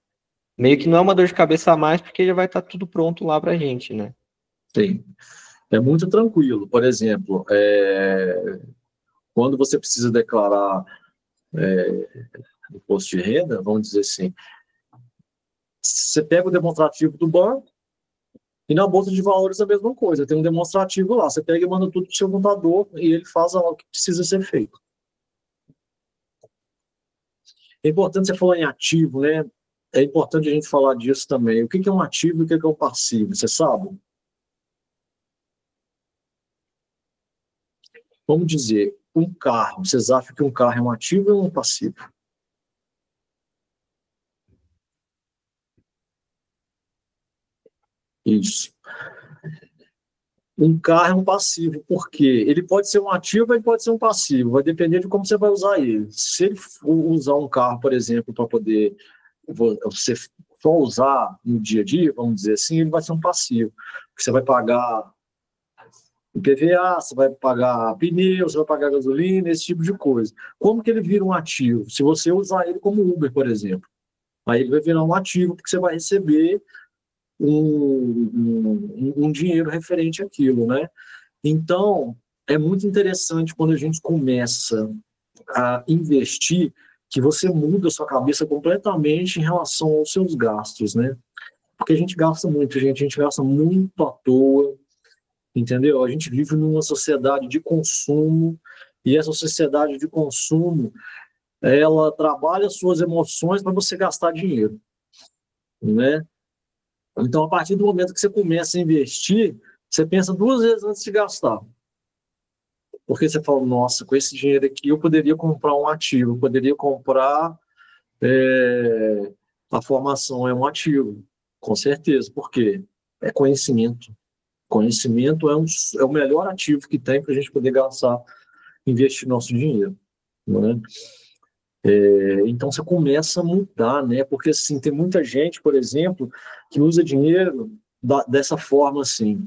meio que não é uma dor de cabeça a mais, porque já vai estar tudo pronto lá pra gente, né? sim. É muito tranquilo. Por exemplo, quando você precisa declarar imposto de renda, vamos dizer assim, você pega o demonstrativo do banco e na bolsa de valores é a mesma coisa. Tem um demonstrativo lá. Você pega e manda tudo para o seu contador e ele faz o que precisa ser feito. É importante, você falar em ativo, né? É importante a gente falar disso também. O que é um ativo e o que é um passivo? Você sabe? Vamos dizer, um carro. Vocês acham que um carro é um ativo ou um passivo? Isso. Um carro é um passivo, porque ele pode ser um ativo, ele pode ser um passivo, vai depender de como você vai usar ele. Se ele usar um carro, por exemplo, para poder você só usar no dia a dia, vamos dizer assim, ele vai ser um passivo. Porque você vai pagar IPVA, você vai pagar pneu, você vai pagar gasolina, esse tipo de coisa. Como que ele vira um ativo? Se você usar ele como Uber, por exemplo. Aí ele vai virar um ativo, porque você vai receber um dinheiro referente àquilo, né? Então, é muito interessante quando a gente começa a investir, que você muda a sua cabeça completamente em relação aos seus gastos, né? Porque a gente gasta muito, gente, a gente gasta muito à toa, entendeu? A gente vive numa sociedade de consumo, e essa sociedade de consumo, ela trabalha suas emoções para você gastar dinheiro, né? Então, a partir do momento que você começa a investir, você pensa duas vezes antes de gastar. Porque você fala, nossa, com esse dinheiro aqui eu poderia comprar um ativo, eu poderia comprar a formação é um ativo, com certeza. Por quê? É conhecimento. Conhecimento é o melhor ativo que tem para a gente poder gastar, investir nosso dinheiro. Né? Então você começa a mudar, né? Porque assim, tem muita gente, por exemplo, que usa dinheiro dessa forma assim.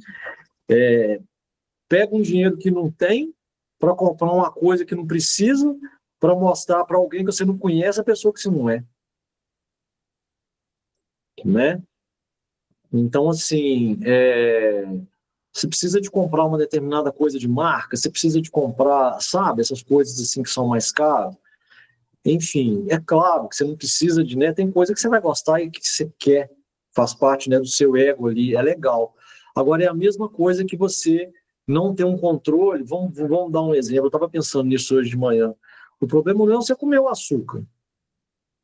Pega um dinheiro que não tem para comprar uma coisa que não precisa, para mostrar para alguém que você não conhece a pessoa que você não é, né? Então, assim, você precisa de comprar uma determinada coisa de marca, você precisa de comprar, sabe, essas coisas assim que são mais caras. Enfim, é claro que você não precisa de, né? Tem coisa que você vai gostar e que você quer, faz parte, né, do seu ego ali, é legal. Agora é a mesma coisa que você não ter um controle. Vamos dar um exemplo. Eu estava pensando nisso hoje de manhã. O problema não é você comer o açúcar,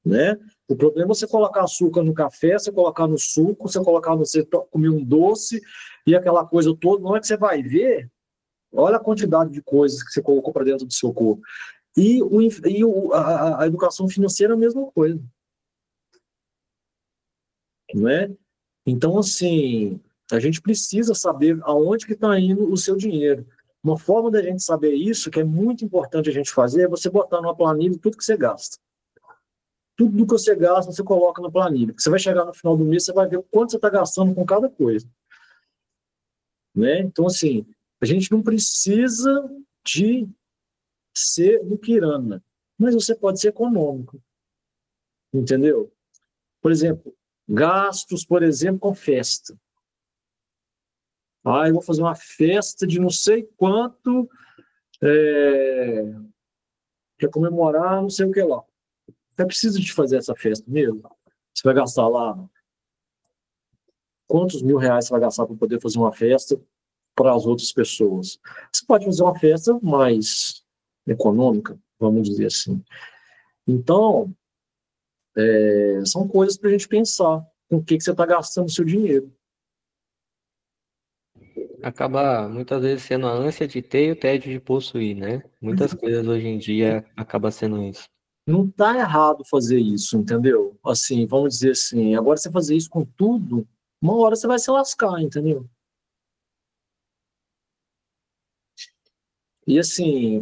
né? O problema é você colocar açúcar no café, você colocar no suco, você comer um doce e aquela coisa toda. Não é que você vai ver, olha a quantidade de coisas que você colocou para dentro do seu corpo. A educação financeira é a mesma coisa, né? Então, assim, a gente precisa saber aonde que está indo o seu dinheiro. Uma forma da gente saber isso, que é muito importante a gente fazer, é você botar numa planilha tudo que você gasta. Tudo que você gasta, você coloca na planilha. Você vai chegar no final do mês, você vai ver o quanto você está gastando com cada coisa, né? Então, assim, a gente não precisa de ser muquirana, mas você pode ser econômico, entendeu? Por exemplo, gastos, por exemplo, com festa. Ah, eu vou fazer uma festa de não sei quanto para comemorar não sei o que lá. Você precisa de fazer essa festa mesmo? Você vai gastar lá quantos mil reais você vai gastar para poder fazer uma festa para as outras pessoas? Você pode fazer uma festa mais econômica, vamos dizer assim. Então, são coisas para a gente pensar com o que você está gastando o seu dinheiro. Acaba muitas vezes sendo a ânsia de ter e o tédio de possuir, né? Muitas coisas hoje em dia acaba sendo isso. Não está errado fazer isso, entendeu? Assim, vamos dizer assim, agora você fazer isso com tudo, uma hora você vai se lascar, entendeu? E assim,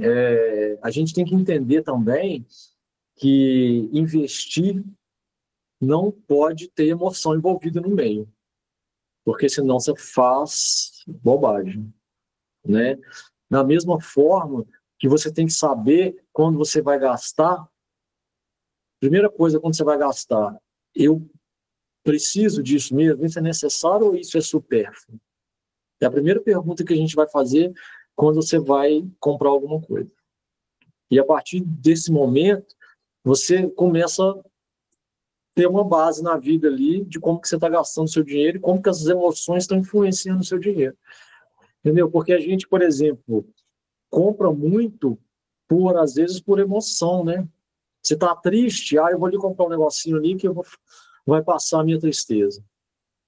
a gente tem que entender também que investir não pode ter emoção envolvida no meio, porque senão você faz bobagem, né? Da mesma forma que você tem que saber quando você vai gastar. Primeira coisa, quando você vai gastar, eu preciso disso mesmo? Isso é necessário ou isso é supérfluo? É a primeira pergunta que a gente vai fazer quando você vai comprar alguma coisa. E a partir desse momento, você começa a ter uma base na vida ali de como que você está gastando seu dinheiro e como que as emoções estão influenciando o seu dinheiro. Entendeu? Porque a gente, por exemplo, compra muito às vezes, por emoção, né? Você está triste, eu vou ali comprar um negocinho ali que vai passar a minha tristeza,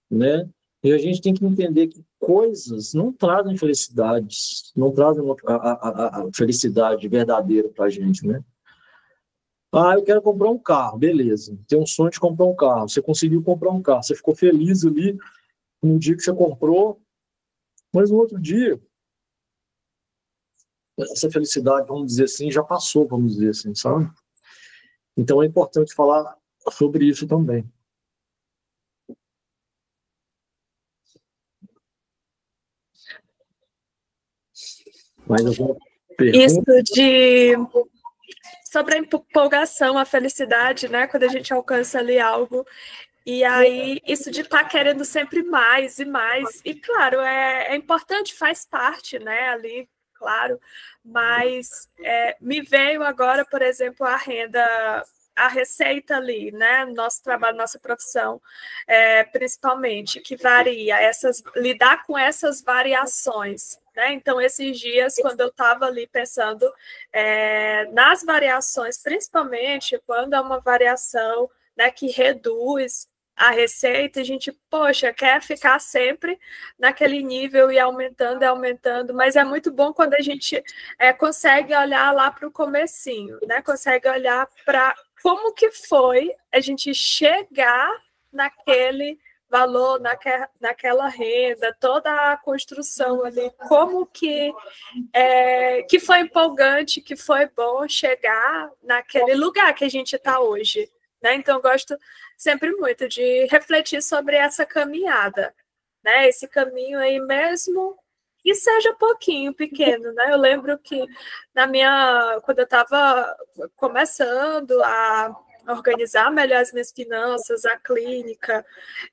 né? E a gente tem que entender que coisas não trazem felicidades, não trazem a felicidade verdadeira para a gente, né? Eu quero comprar um carro, beleza. Tem um sonho de comprar um carro. Você conseguiu comprar um carro, você ficou feliz ali no dia que você comprou, mas no outro dia, essa felicidade, vamos dizer assim, já passou, vamos dizer assim, sabe? Então é importante falar sobre isso também. Mais alguma pergunta? Isso sobre a empolgação, a felicidade, né? Quando a gente alcança ali algo. E aí, isso de estar querendo sempre mais e mais. E, claro, é importante, faz parte, né? Ali, claro. Mas me veio agora, por exemplo, a receita ali, né? Nosso trabalho, nossa profissão, principalmente, que varia, lidar com essas variações. Né? Então, esses dias, quando eu estava ali pensando nas variações, principalmente quando é uma variação, né, que reduz a receita, a gente, poxa, quer ficar sempre naquele nível e aumentando, mas é muito bom quando a gente consegue olhar lá para o comecinho, né? Consegue olhar para como que foi a gente chegar naquele valor, naquela renda, toda a construção ali, como que foi empolgante, que foi bom chegar naquele lugar que a gente está hoje. Né? Então, eu gosto sempre muito de refletir sobre essa caminhada, né? Esse caminho aí mesmo, que seja pouquinho, pequeno, né? Eu lembro que quando eu estava começando a organizar melhor as minhas finanças, a clínica,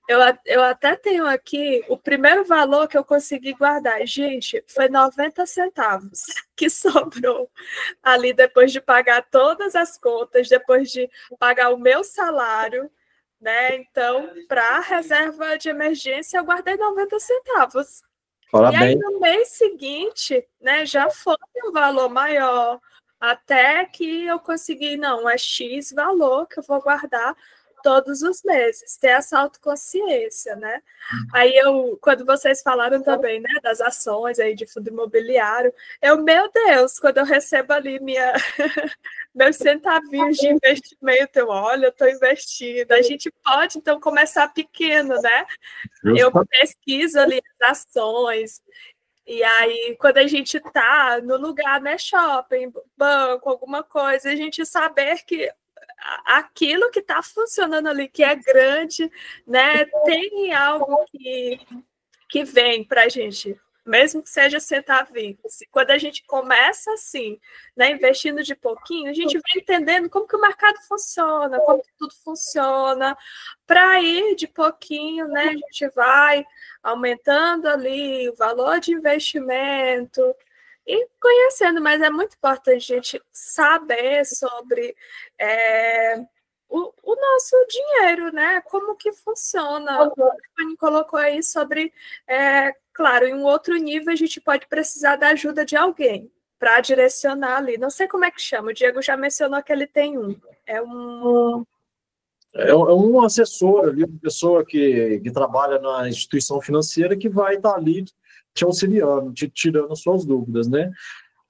eu até tenho aqui o primeiro valor que eu consegui guardar. Gente, foi 90 centavos que sobrou ali depois de pagar todas as contas, depois de pagar o meu salário, né? Então, para a reserva de emergência, eu guardei 90 centavos. Parabéns. E aí, no mês seguinte, né, já foi um valor maior, até que eu consegui, não, é X valor que eu vou guardar todos os meses, ter essa autoconsciência, né? Aí quando vocês falaram também, né, das ações aí de fundo imobiliário, meu Deus, quando eu recebo ali meus centavinhos de investimento, eu estou investindo. A gente pode, então, começar pequeno, né? Eu pesquiso ali as ações, e aí, quando a gente está no lugar, né, shopping, banco, alguma coisa, a gente saber que aquilo que está funcionando ali, que é grande, né, tem algo que vem para a gente, mesmo que seja centavinhos. E quando a gente começa assim, né, investindo de pouquinho, a gente vai entendendo como que o mercado funciona, como que tudo funciona, para ir de pouquinho, né, a gente vai aumentando ali o valor de investimento e conhecendo, mas é muito importante a gente saber sobre o nosso dinheiro, né? Como que funciona. O Stephanie colocou aí sobre, claro, em um outro nível a gente pode precisar da ajuda de alguém para direcionar ali. Não sei como é que chama, o Diego já mencionou que ele tem um. É um assessor ali, uma pessoa que trabalha na instituição financeira que vai estar ali te auxiliando, te tirando suas dúvidas, né?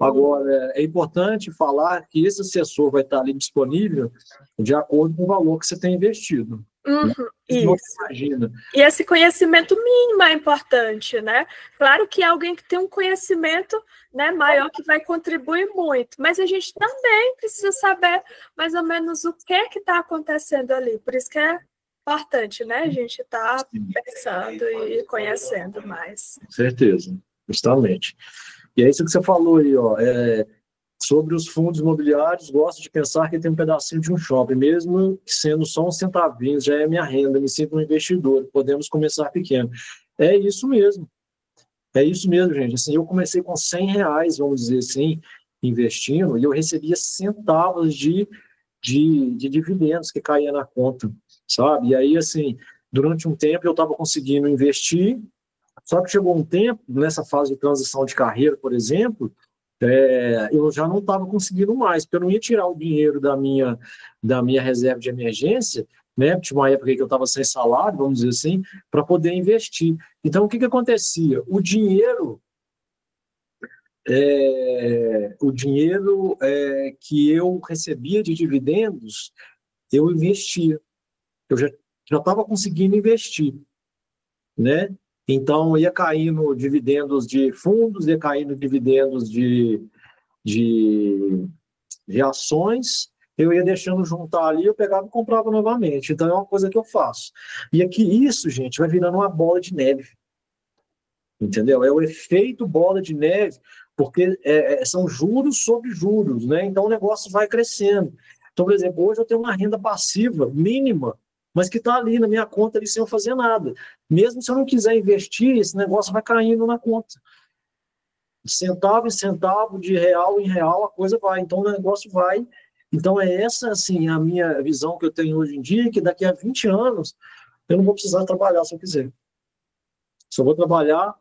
Agora, é importante falar que esse assessor vai estar ali disponível de acordo com o valor que você tem investido. Isso. Imagina. E esse conhecimento mínimo é importante, né? Claro que alguém que tem um conhecimento, né, maior que vai contribuir muito, mas a gente também precisa saber mais ou menos o que está acontecendo ali. Por isso que é importante, né? A gente estar pensando e conhecendo mais. Com certeza, justamente. E é isso que você falou aí, ó, sobre os fundos imobiliários, gosto de pensar que tem um pedacinho de um shopping, mesmo sendo só uns centavinhos, já é minha renda, me sinto um investidor, podemos começar pequeno. É isso mesmo, gente. Assim, eu comecei com R$100, vamos dizer assim, investindo, e eu recebia centavos de dividendos que caía na conta, sabe? E aí, assim, durante um tempo eu estava conseguindo investir, só que chegou um tempo, nessa fase de transição de carreira, por exemplo, eu já não estava conseguindo mais, porque eu não ia tirar o dinheiro da minha reserva de emergência, né? Tinha uma época que eu estava sem salário, vamos dizer assim, para poder investir. Então, o que acontecia? O dinheiro que eu recebia de dividendos, eu investia. Eu já estava conseguindo investir, né? Então, ia caindo dividendos de fundos, ia caindo dividendos de ações, eu ia deixando juntar ali, eu pegava e comprava novamente. Então, é uma coisa que eu faço. E aqui, isso, gente, vai virando uma bola de neve. Entendeu? É o efeito bola de neve, porque são juros sobre juros, né? Então, o negócio vai crescendo. Então, por exemplo, hoje eu tenho uma renda passiva mínima, mas que está ali na minha conta ali sem eu fazer nada. Mesmo se eu não quiser investir, esse negócio vai caindo na conta. De centavo em centavo, de real em real, a coisa vai. Então, o negócio vai. Então, é essa, assim, a minha visão que eu tenho hoje em dia, que daqui a 20 anos eu não vou precisar trabalhar se eu quiser. Só vou trabalhar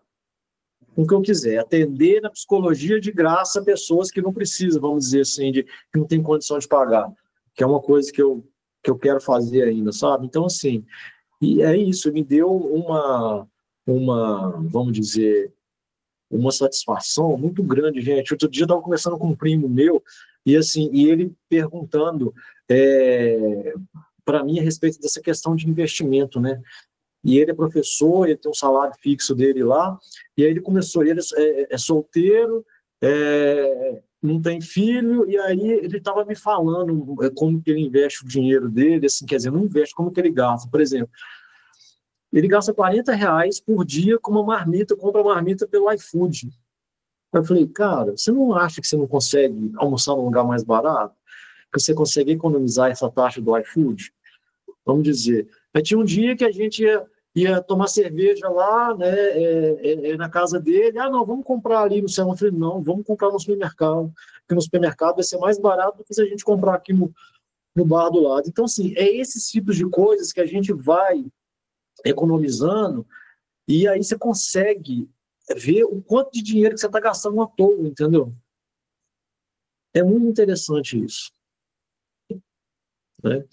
com o que eu quiser. Atender na psicologia de graça pessoas que não precisam, vamos dizer assim, que não tem condição de pagar. Que é uma coisa que eu quero fazer ainda, sabe? Então, assim, e é isso, me deu vamos dizer, uma satisfação muito grande, gente. Outro dia eu estava conversando com um primo meu, e assim, e ele perguntando para mim a respeito dessa questão de investimento, né? E ele é professor, ele tem um salário fixo dele lá, e aí ele começou, ele é solteiro, não tem filho, e aí ele estava me falando como que ele investe o dinheiro dele, assim, quer dizer, não investe, como que ele gasta, por exemplo. Ele gasta R$40 por dia com uma marmita, compra marmita pelo iFood. Eu falei, cara, você não acha que você não consegue almoçar num lugar mais barato? Que você consegue economizar essa taxa do iFood? Vamos dizer. Mas tinha um dia que a gente ia tomar cerveja lá, né, na casa dele. Ah, não, vamos comprar ali no centro. Eu falei, não, vamos comprar no supermercado. Porque no supermercado vai ser mais barato do que se a gente comprar aqui no bar do lado. Então, assim, é esses tipos de coisas que a gente vai economizando, e aí você consegue ver o quanto de dinheiro que você está gastando à toa, entendeu? É muito interessante isso. Né?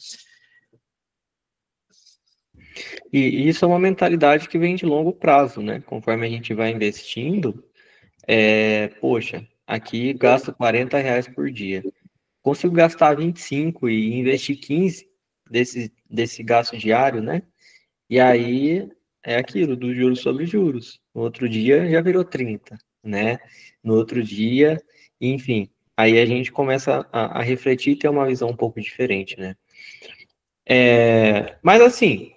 E isso é uma mentalidade que vem de longo prazo, né? Conforme a gente vai investindo, poxa, aqui gasto R$40 por dia. Consigo gastar 25 e investir 15 desse gasto diário, né? E aí é aquilo, do juros sobre juros. No outro dia já virou 30, né? No outro dia, enfim. Aí a gente começa a refletir e ter uma visão um pouco diferente, né? Mas assim,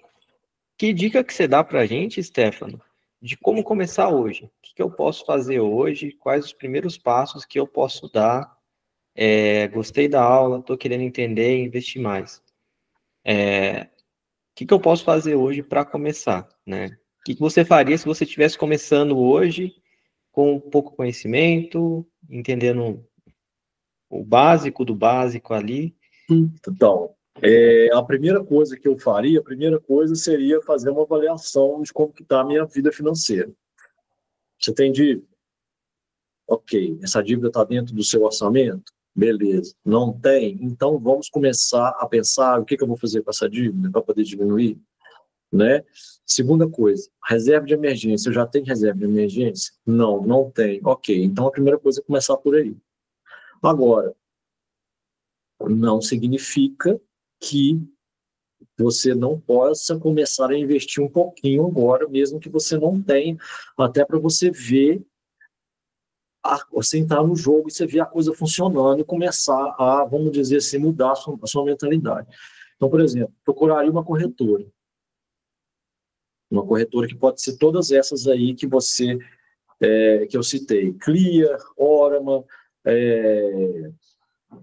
que dica que você dá pra gente, Stefano, de como começar hoje? O que eu posso fazer hoje? Quais os primeiros passos que eu posso dar? Gostei da aula, estou querendo entender e investir mais. O que eu posso fazer hoje para começar, né? O que você faria se você estivesse começando hoje com pouco conhecimento, entendendo o básico do básico ali? Então, a primeira coisa que eu faria, a primeira coisa seria fazer uma avaliação de como que está a minha vida financeira. Você tem dívida? Ok, essa dívida está dentro do seu orçamento? Beleza. Não tem? Então vamos começar a pensar o que eu vou fazer com essa dívida para poder diminuir, né? Segunda coisa, reserva de emergência. Eu já tenho reserva de emergência? Não, não tem. Ok, então a primeira coisa é começar por aí. Agora, não significa que você não possa começar a investir um pouquinho agora, mesmo que você não tenha, até para você ver, você entrar no jogo e você ver a coisa funcionando e começar a, vamos dizer assim, mudar a sua mentalidade. Então, por exemplo, procuraria uma corretora que pode ser todas essas aí que que eu citei, Clear, Orama,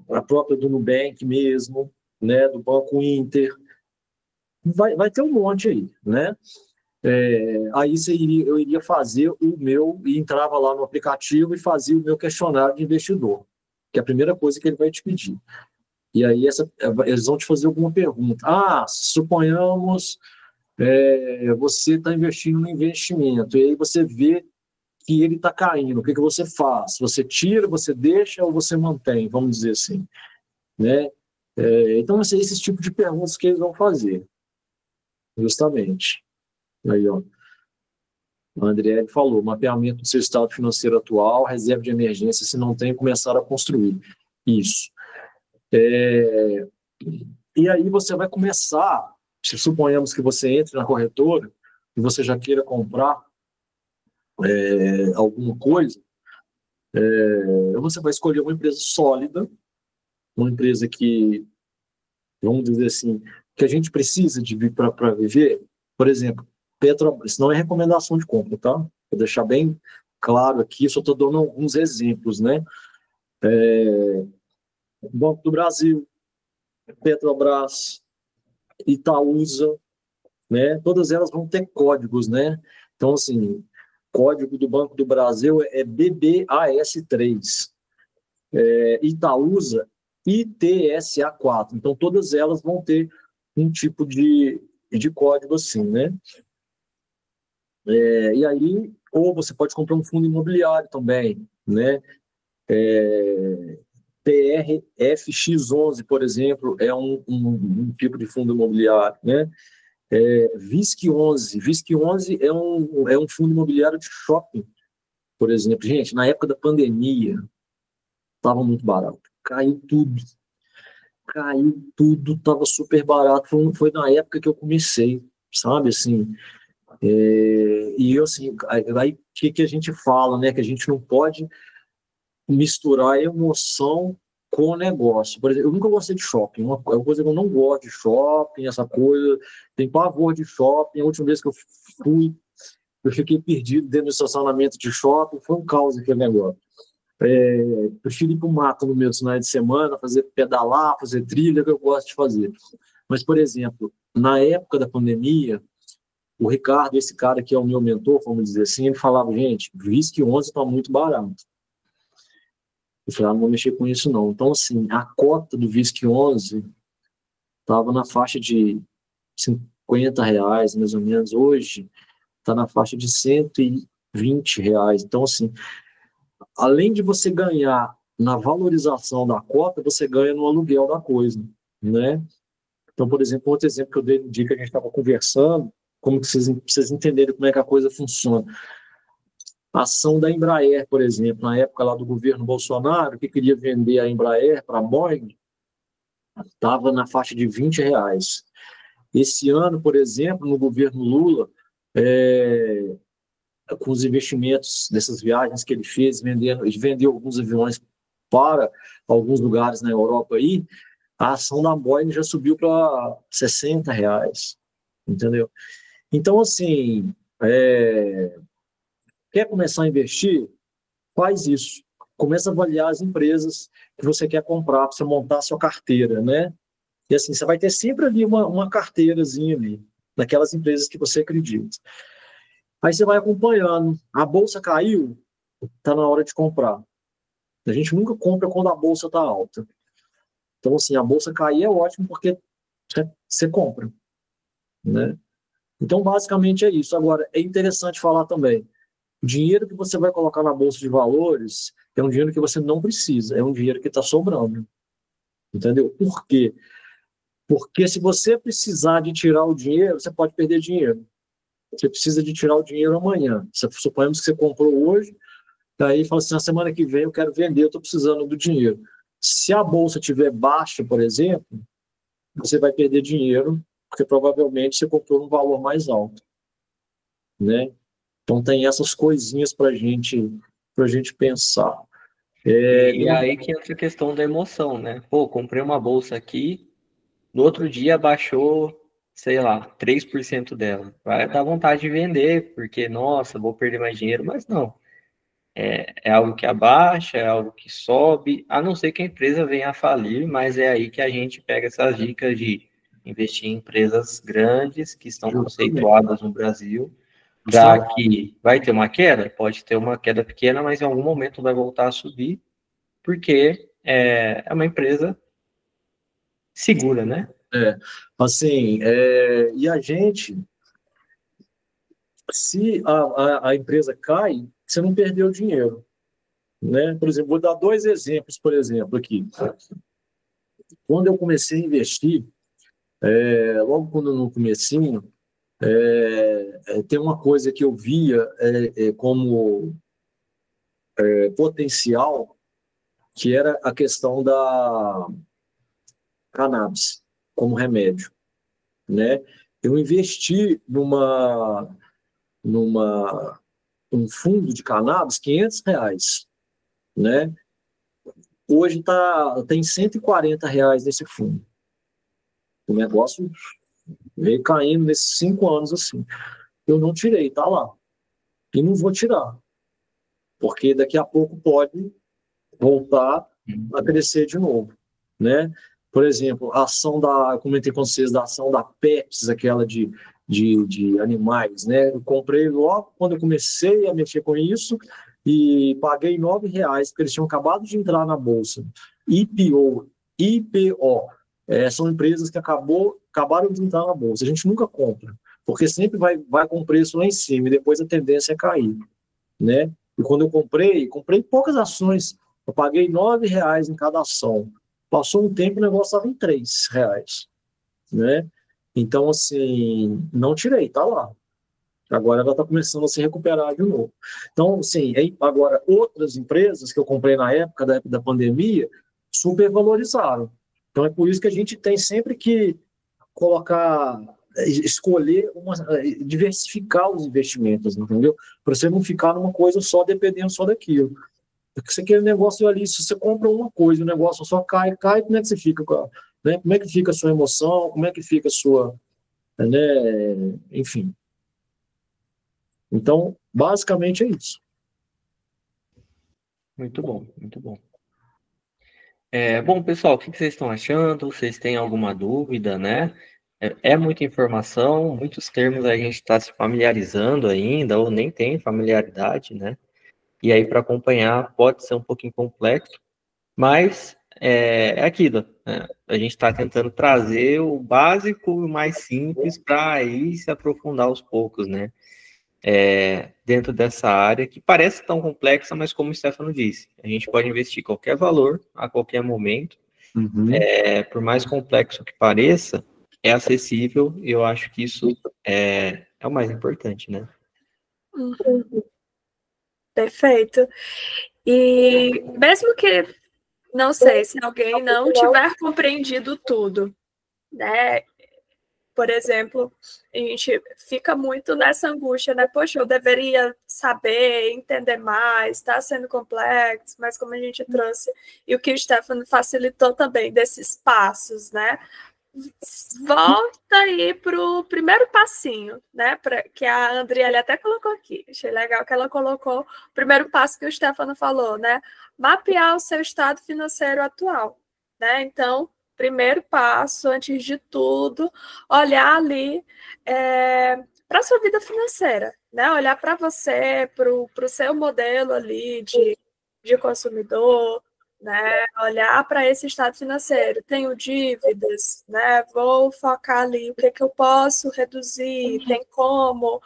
a própria do Nubank mesmo, né, do Banco Inter, vai ter um monte aí, né? Aí eu iria fazer o meu, e entrava lá no aplicativo e fazia o meu questionário de investidor, que é a primeira coisa que ele vai te pedir. E aí eles vão te fazer alguma pergunta. Suponhamos você está investindo no investimento, e aí você vê que ele está caindo, o que você faz? Você tira, você deixa ou você mantém, vamos dizer assim, né? Então, esse tipo de perguntas que eles vão fazer, justamente. Aí, ó, o André falou, mapeamento do seu estado financeiro atual, reserva de emergência, se não tem, começar a construir. Isso. E aí você vai começar, se suponhamos que você entre na corretora e você já queira comprar alguma coisa, você vai escolher uma empresa sólida, uma empresa que, vamos dizer assim, que a gente precisa de para viver. Por exemplo, Petrobras, isso não é recomendação de compra, tá? Vou deixar bem claro aqui, só estou dando alguns exemplos, né? Banco do Brasil, Petrobras, Itaúsa, né? Todas elas vão ter códigos, né? Então, assim, código do Banco do Brasil é BBAS3. Itaúsa, ITSA4. Então, todas elas vão ter um tipo de código assim, né? E aí, ou você pode comprar um fundo imobiliário também, né? PRFX11, por exemplo, é um tipo de fundo imobiliário, né? VISC11. VISC11 é um fundo imobiliário de shopping, por exemplo. Gente, na época da pandemia, estava muito barato. Caiu tudo, estava super barato. Foi na época que eu comecei, sabe, assim. E eu, assim, aí o que a gente fala, né, que a gente não pode misturar emoção com negócio. Por exemplo, eu nunca gostei de shopping, uma coisa que eu não gosto de shopping, essa coisa, tem pavor de shopping. A última vez que eu fui, eu fiquei perdido dentro do estacionamento de shopping, foi um caos aquele negócio. Prefiro ir para o mato no meu final de semana, pedalar, fazer trilha, que eu gosto de fazer. Mas, por exemplo, na época da pandemia, o Ricardo, esse cara que é o meu mentor, vamos dizer assim, ele falava, gente, VISC11 está muito barato. Eu falei, não vou mexer com isso não. Então, assim, a cota do VISC11 estava na faixa de R$ 50, mais ou menos. Hoje está na faixa de R$ 120. Então, assim, além de você ganhar na valorização da cota, você ganha no aluguel da coisa, né? Então, por exemplo, outro exemplo que eu dei no dia que a gente estava conversando, como que vocês entenderem como é que a coisa funciona. A ação da Embraer, por exemplo, na época lá do governo Bolsonaro, que queria vender a Embraer para a Boeing, estava na faixa de R$ 20. Esse ano, por exemplo, no governo Lula, com os investimentos dessas viagens que ele fez, ele vendeu alguns aviões para alguns lugares na Europa aí, a ação da Boeing já subiu para R$ 60, entendeu? Então, assim, quer começar a investir? Faz isso. Começa a avaliar as empresas que você quer comprar para você montar a sua carteira, né? E assim, você vai ter sempre ali uma carteirazinha ali, daquelas empresas que você acredita. Aí você vai acompanhando. A bolsa caiu, está na hora de comprar. A gente nunca compra quando a bolsa está alta. Então, assim, a bolsa cair é ótimo porque você compra, né? Então, basicamente é isso. Agora, é interessante falar também, o dinheiro que você vai colocar na bolsa de valores, é um dinheiro que você não precisa, é um dinheiro que está sobrando. Entendeu? Por quê? Porque se você precisar de tirar o dinheiro, você pode perder dinheiro. Você precisa de tirar o dinheiro amanhã. Suponhamos que você comprou hoje, daí fala assim, na semana que vem eu quero vender, eu estou precisando do dinheiro. Se a bolsa estiver baixa, por exemplo, você vai perder dinheiro, porque provavelmente você comprou um valor mais alto, né? Então tem essas coisinhas para gente pensar. E aí que entra a questão da emoção, né? Pô, comprei uma bolsa aqui, no outro dia baixou, sei lá, 3% dela. Vai dar vontade de vender, porque, nossa, vou perder mais dinheiro, mas não. É algo que abaixa, é algo que sobe, a não ser que a empresa venha a falir, mas é aí que a gente pega essas dicas de investir em empresas grandes que estão conceituadas no Brasil, para que vai ter uma queda, pode ter uma queda pequena, mas em algum momento vai voltar a subir, porque é uma empresa segura, né? Assim, e a gente, se a empresa cai, você não perdeu dinheiro, né? Por exemplo, vou dar dois exemplos, por exemplo, aqui. Quando eu comecei a investir, logo quando no comecinho, tem uma coisa que eu via como potencial, que era a questão da cannabis como remédio, né? Eu investi numa um fundo de cannabis, R$ 500, né? Hoje tem R$ 140 nesse fundo. O negócio veio caindo nesses 5 anos assim. Eu não tirei, tá lá. E não vou tirar, porque daqui a pouco pode voltar a crescer de novo, né? Por exemplo, a ação eu comentei com vocês da ação da Pepsi, aquela de animais, né? Eu comprei logo quando eu comecei a mexer com isso e paguei R$ 9, porque eles tinham acabado de entrar na bolsa. IPO, são empresas que acabaram de entrar na bolsa. A gente nunca compra, porque sempre vai com o preço lá em cima e depois a tendência é cair, né? E quando eu comprei poucas ações. Eu paguei R$ 9 em cada ação. Passou um tempo, o negócio estava em R$ 3, né? Então, assim, não tirei, tá lá. Agora ela está começando a se recuperar de novo. Então, assim, agora, outras empresas que eu comprei na época da pandemia, supervalorizaram. Então, é por isso que a gente tem sempre que escolher, diversificar os investimentos, entendeu? Para você não ficar numa coisa só, dependendo só daquilo. Porque você quer um negócio ali, se você compra uma coisa, o negócio só cai, como é que você fica? Né? Como é que fica a sua emoção? Como é que fica a sua... Né? Enfim. Então, basicamente é isso. Muito bom, muito bom. Bom, pessoal, o que vocês estão achando? Vocês têm alguma dúvida, né? É muita informação, muitos termos a gente está se familiarizando ainda, ou nem tem familiaridade, né? E aí, para acompanhar, pode ser um pouquinho complexo, mas é aquilo, né? A gente está tentando trazer o básico e o mais simples para aí se aprofundar aos poucos, né? Dentro dessa área que parece tão complexa, mas como o Stefano disse, a gente pode investir qualquer valor, a qualquer momento, por mais complexo que pareça, é acessível, e eu acho que isso é o mais importante, né? Perfeito. E mesmo que, não sei, se alguém não tiver compreendido tudo, né? Por exemplo, a gente fica muito nessa angústia, né? Poxa, eu deveria saber, entender mais, está sendo complexo, mas como a gente trouxe, e o que o Stefano facilitou também desses passos, né? Volta aí para o primeiro passinho, né? Que a Andriele até colocou aqui. Achei legal que ela colocou o primeiro passo que o Stefano falou, né? Mapear o seu estado financeiro atual, né? Então, primeiro passo, antes de tudo, olhar ali para a sua vida financeira, né? Olhar para você, para o seu modelo ali de consumidor, né? Olhar para esse estado financeiro. Tenho dívidas, né? Vou focar ali o que eu posso reduzir, tem como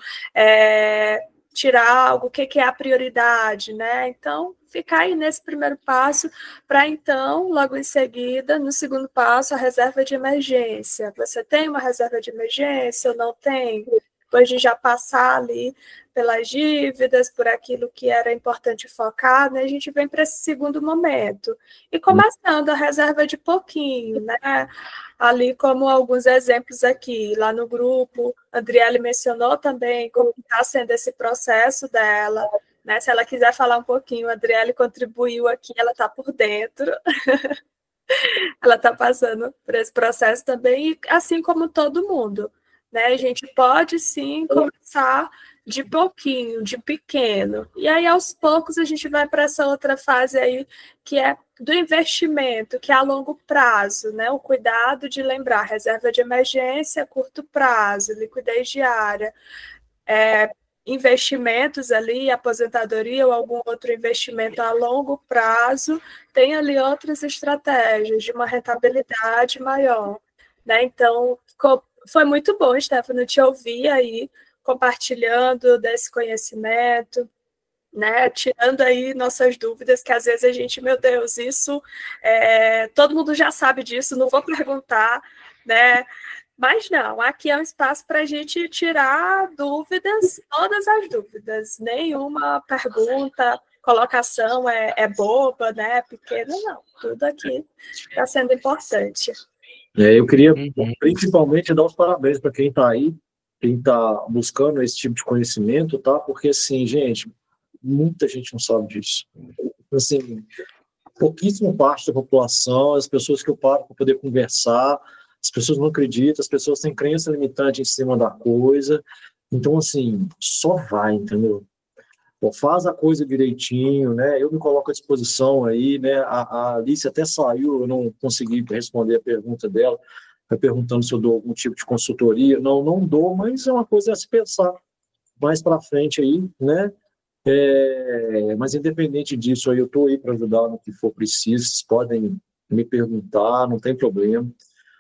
tirar algo, o que é a prioridade, né? Então, ficar aí nesse primeiro passo, para então, logo em seguida, no segundo passo, a reserva de emergência. Você tem uma reserva de emergência ou não tem? Depois de já passar ali pelas dívidas, por aquilo que era importante focar, né? A gente vem para esse segundo momento. E começando a reserva de pouquinho, né? Ali como alguns exemplos aqui, lá no grupo, a Adriele mencionou também como está sendo esse processo dela, né? Se ela quiser falar um pouquinho, a Adriele contribuiu aqui, ela está por dentro, ela está passando por esse processo também, e assim como todo mundo, né? A gente pode sim começar de pouquinho, de pequeno, e aí aos poucos a gente vai para essa outra fase aí, que é do investimento, que é a longo prazo, né? O cuidado de lembrar, reserva de emergência, curto prazo, liquidez diária, investimentos ali, aposentadoria ou algum outro investimento a longo prazo, tem ali outras estratégias de uma rentabilidade maior, né? Então, foi muito bom, Stefano, te ouvir aí, compartilhando desse conhecimento, né? Tirando aí nossas dúvidas, que às vezes a gente, meu Deus, isso todo mundo já sabe disso, não vou perguntar, né? Mas não, aqui é um espaço para a gente tirar dúvidas, todas as dúvidas, nenhuma pergunta, colocação é boba, né? Pequena, não, tudo aqui está sendo importante. Eu queria principalmente dar os parabéns para quem está aí, quem está buscando esse tipo de conhecimento, tá? Porque, assim, gente, muita gente não sabe disso. Assim, pouquíssima parte da população, as pessoas que eu paro para poder conversar, as pessoas não acreditam, as pessoas têm crença limitante em cima da coisa. Então, assim, só vai, entendeu? Pô, faz a coisa direitinho, né? Eu me coloco à disposição aí, né? A Alice até saiu, eu não consegui responder a pergunta dela, tá perguntando se eu dou algum tipo de consultoria. Não, não dou, mas é uma coisa a se pensar mais para frente aí, né? Mas independente disso, aí eu estou aí para ajudar no que for preciso, vocês podem me perguntar, não tem problema.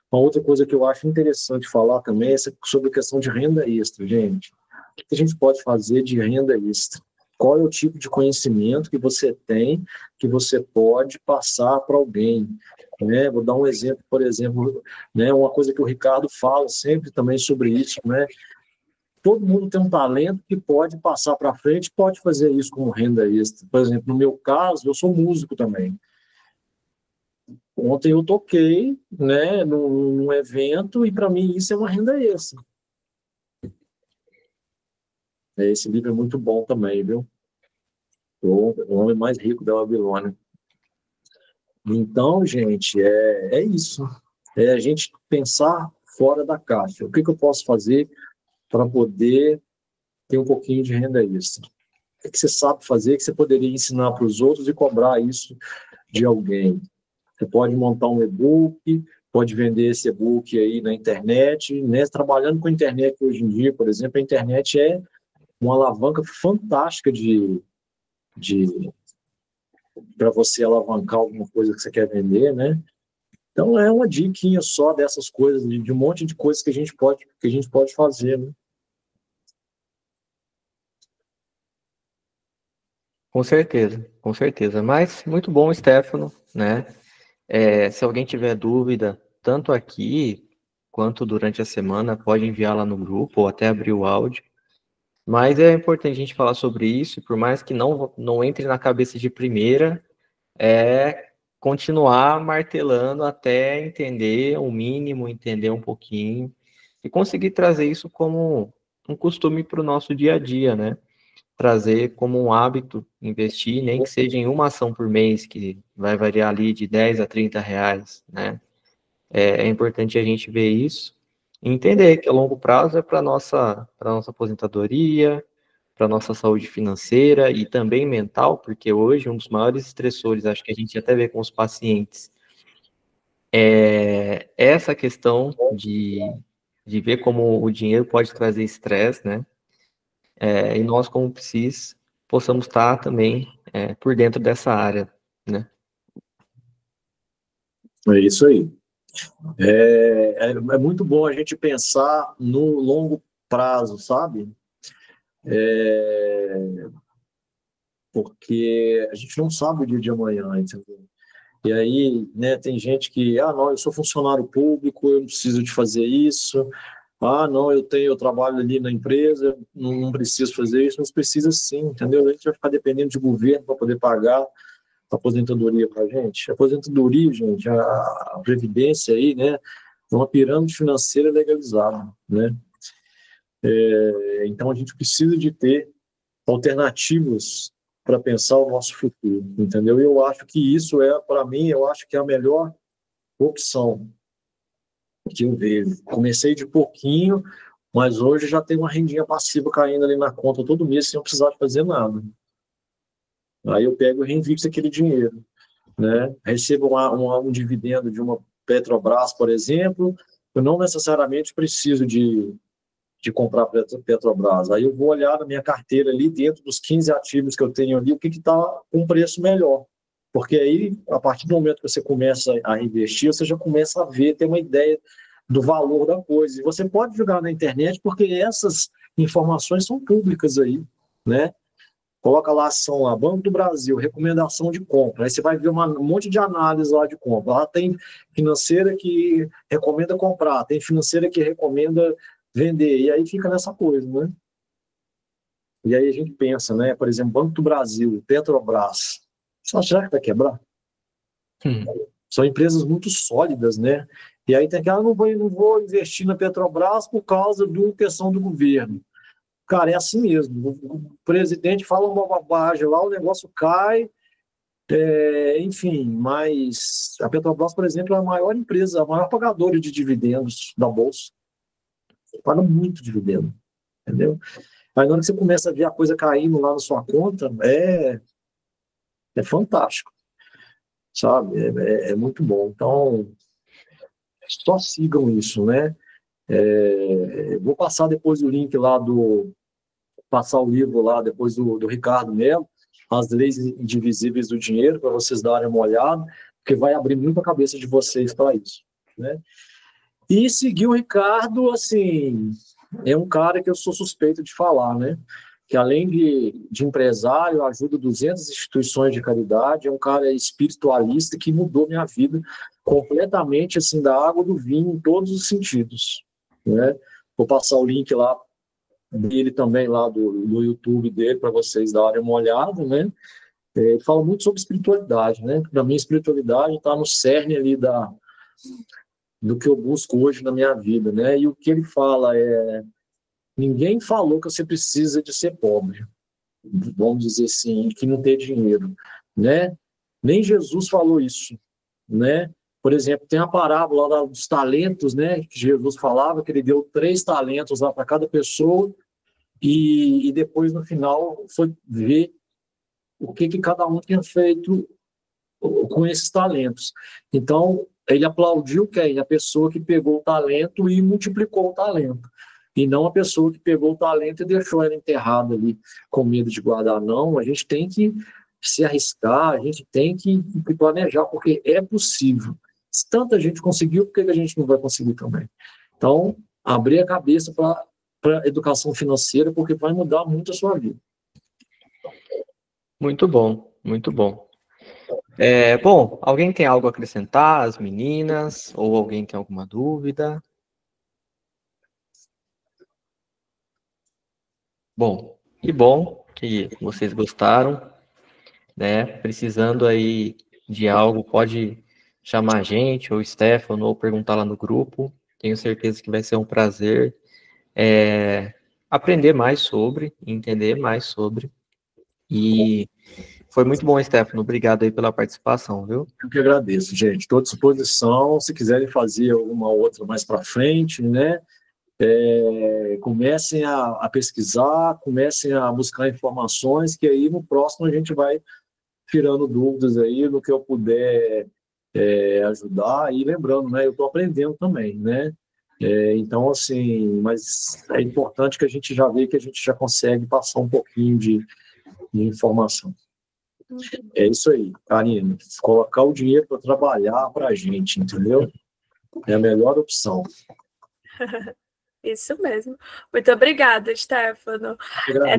Uma outra coisa que eu acho interessante falar também é sobre a questão de renda extra, gente. O que a gente pode fazer de renda extra? Qual é o tipo de conhecimento que você tem que você pode passar para alguém? Né? Vou dar um exemplo, por exemplo, né? Uma coisa que o Ricardo fala sempre também sobre isso, né? Todo mundo tem um talento que pode passar para frente, pode fazer isso como renda extra. Por exemplo, no meu caso, eu sou músico também. Ontem eu toquei, né, num evento, e para mim isso é uma renda extra. Esse livro é muito bom também, viu? O Homem Mais Rico da Babilônia. Então, gente, é isso. É a gente pensar fora da caixa. O que eu posso fazer para poder ter um pouquinho de renda extra? O que você sabe fazer que você poderia ensinar para os outros e cobrar isso de alguém? Você pode montar um e-book, pode vender esse e-book aí na internet, né? Trabalhando com a internet hoje em dia, por exemplo, a internet é uma alavanca fantástica para você alavancar alguma coisa que você quer vender, né? Então é uma diquinha só dessas coisas, de um monte de coisas que a gente pode fazer, né? Com certeza, com certeza. Mas muito bom, Stefano, né? Se alguém tiver dúvida, tanto aqui quanto durante a semana, pode enviar lá no grupo ou até abrir o áudio. Mas é importante a gente falar sobre isso, por mais que não entre na cabeça de primeira, continuar martelando até entender o mínimo, entender um pouquinho, e conseguir trazer isso como um costume para o nosso dia a dia, né? Trazer como um hábito, investir, nem que seja em uma ação por mês, que vai variar ali de 10 a 30 reais, né? É importante a gente ver isso e entender que a longo prazo é para nossa aposentadoria, para nossa saúde financeira e também mental, porque hoje um dos maiores estressores, acho que a gente até vê com os pacientes, é essa questão de ver como o dinheiro pode trazer estresse, né? E nós, como psis, possamos estar também por dentro dessa área, né? É isso aí. É muito bom a gente pensar no longo prazo, sabe? porque a gente não sabe o dia de amanhã, entendeu? E aí, né, tem gente que, não, eu sou funcionário público, eu não preciso de fazer isso. Não, eu trabalho ali na empresa, não preciso fazer isso, mas precisa sim, entendeu? A gente vai ficar dependendo de governo para poder pagar a aposentadoria para a gente. A aposentadoria, gente, a previdência aí, né, é uma pirâmide financeira legalizada, né? Então a gente precisa de ter alternativas para pensar o nosso futuro, entendeu? E eu acho que isso para mim, eu acho que é a melhor opção que eu vejo. Comecei de pouquinho, mas hoje já tem uma rendinha passiva caindo ali na conta todo mês sem eu precisar de fazer nada. Aí eu pego e reinvisto aquele dinheiro, né? Recebo um dividendo de uma Petrobras, por exemplo, eu não necessariamente preciso de comprar Petrobras. Aí eu vou olhar na minha carteira ali, dentro dos 15 ativos que eu tenho ali, o que está com um preço melhor. Porque aí, a partir do momento que você começa a investir, você já começa a ver, ter uma ideia do valor da coisa. E você pode jogar na internet, porque essas informações são públicas aí, né? Coloca lá a ação lá, Banco do Brasil, recomendação de compra. Aí você vai ver um monte de análise lá de compra. Lá tem financeira que recomenda comprar, tem financeira que recomenda vender, e aí fica nessa coisa, né? E aí a gente pensa, né? Por exemplo, Banco do Brasil, Petrobras, será que vai quebrar? São empresas muito sólidas, né? E aí tem aquela, não vou investir na Petrobras por causa de uma questão do governo. Cara, é assim mesmo. O presidente fala uma bobagem lá, o negócio cai, enfim, mas a Petrobras, por exemplo, é a maior empresa, a maior pagadora de dividendos da Bolsa. Paga muito dividendo, entendeu? Aí na hora que você começa a ver a coisa caindo lá na sua conta, é fantástico, sabe? É muito bom. Então, só sigam isso, né? Vou passar depois o link lá passar o livro lá depois do Ricardo Mello, As Leis Indivisíveis do Dinheiro, para vocês darem uma olhada, porque vai abrir muito a cabeça de vocês para isso, né? E seguir o Ricardo, assim, é um cara que eu sou suspeito de falar, né? Que além de empresário, ajuda 200 instituições de caridade, é um cara espiritualista que mudou minha vida completamente, assim, da água do vinho, em todos os sentidos, né? Vou passar o link lá dele também, lá do YouTube dele, para vocês darem uma olhada, né? Ele fala muito sobre espiritualidade, né? Para mim, a espiritualidade está no cerne ali do que eu busco hoje na minha vida, né? E o que ele fala ninguém falou que você precisa de ser pobre, vamos dizer assim, que não ter dinheiro, né? Nem Jesus falou isso, né? Por exemplo, tem a parábola lá dos talentos, né? Que Jesus falava que ele deu 3 talentos lá para cada pessoa e depois no final foi ver o que cada um tinha feito com esses talentos. Então, ele aplaudiu quem? A pessoa que pegou o talento e multiplicou o talento. E não a pessoa que pegou o talento e deixou ela enterrada ali com medo de guardar. Não, a gente tem que se arriscar, a gente tem que planejar, porque é possível. Se tanta gente conseguiu, por que a gente não vai conseguir também? Então, abrir a cabeça para a educação financeira, porque vai mudar muito a sua vida. Muito bom, muito bom. Bom, alguém tem algo a acrescentar, as meninas, ou alguém tem alguma dúvida? Bom, que bom que vocês gostaram, né? Precisando aí de algo, pode chamar a gente, ou o Stefano, ou perguntar lá no grupo. Tenho certeza que vai ser um prazer aprender mais sobre, entender mais sobre. E foi muito bom, Stefano. Obrigado aí pela participação, viu? Eu que agradeço, gente. Estou à disposição. Se quiserem fazer alguma outra mais para frente, né? Comecem a pesquisar, comecem a buscar informações, que aí no próximo a gente vai tirando dúvidas aí no que eu puder ajudar. E lembrando, né? Eu estou aprendendo também, né? Então, assim, mas é importante que a gente já vê que a gente já consegue passar um pouquinho de informação. É isso aí, Karina. Colocar o dinheiro para trabalhar para a gente, entendeu? É a melhor opção. Isso mesmo. Muito obrigada, Stefano.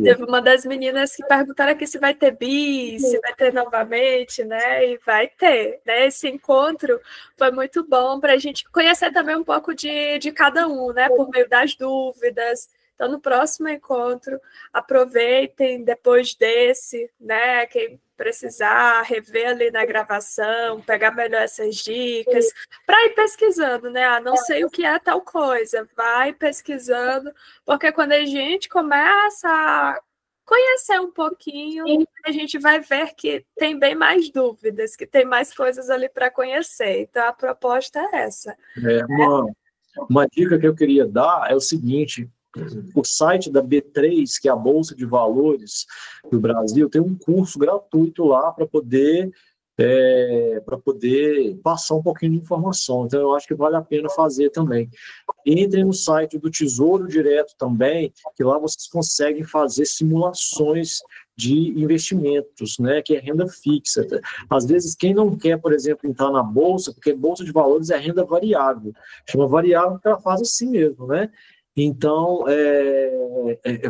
Teve uma das meninas que perguntaram aqui se vai ter bis, se vai ter novamente, né? E vai ter, né? Esse encontro foi muito bom para a gente conhecer também um pouco de cada um, né? Por meio das dúvidas. Então, no próximo encontro, aproveitem depois desse, né? Quem precisar rever ali na gravação, pegar melhor essas dicas, para ir pesquisando, né? Ah, não sei o que é tal coisa, vai pesquisando, porque quando a gente começa a conhecer um pouquinho, a gente vai ver que tem bem mais dúvidas, que tem mais coisas ali para conhecer. Então, a proposta é essa. Uma dica que eu queria dar é o seguinte: o site da B3, que é a Bolsa de Valores do Brasil, tem um curso gratuito lá para poder passar um pouquinho de informação. Então, eu acho que vale a pena fazer também. Entrem no site do Tesouro Direto também, que lá vocês conseguem fazer simulações de investimentos, né, que é renda fixa. Às vezes, quem não quer, por exemplo, entrar na Bolsa, porque Bolsa de Valores é renda variável. Chama variável porque ela faz assim mesmo, né? Então,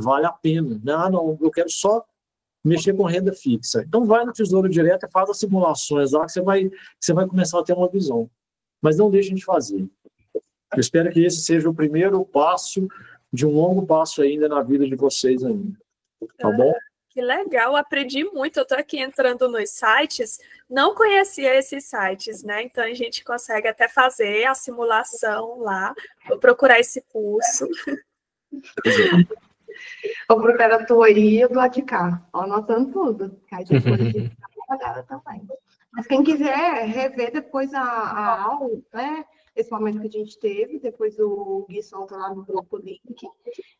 vale a pena. Não, eu quero só mexer com renda fixa. Então, vai no Tesouro Direto e faz as simulações lá que você vai começar a ter uma visão. Mas não deixem de fazer. Eu espero que esse seja o primeiro passo de um longo passo ainda na vida de vocês ainda. Tá bom? Que legal, aprendi muito. Eu estou aqui entrando nos sites, não conhecia esses sites, né? Então a gente consegue até fazer a simulação lá. Vou procurar esse curso. Vou procurar a tua aí e eu do lado de cá, anotando tudo. Aí depois a gente dá uma olhada também. Mas quem quiser rever depois a aula, né? Esse momento que a gente teve, depois o Gui solta lá no grupo o link.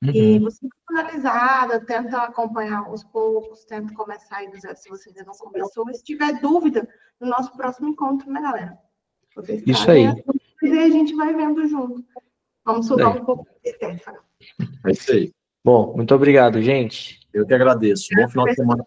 E você fica finalizada, tenta acompanhar aos poucos, tenta começar aí do zero se você ainda não começou. E se tiver dúvida, no nosso próximo encontro, né, galera? Isso aí. E a gente vai vendo junto. Vamos soltar um pouco de Stefano. É isso aí. Bom, muito obrigado, gente. Eu que agradeço. Bom final de semana.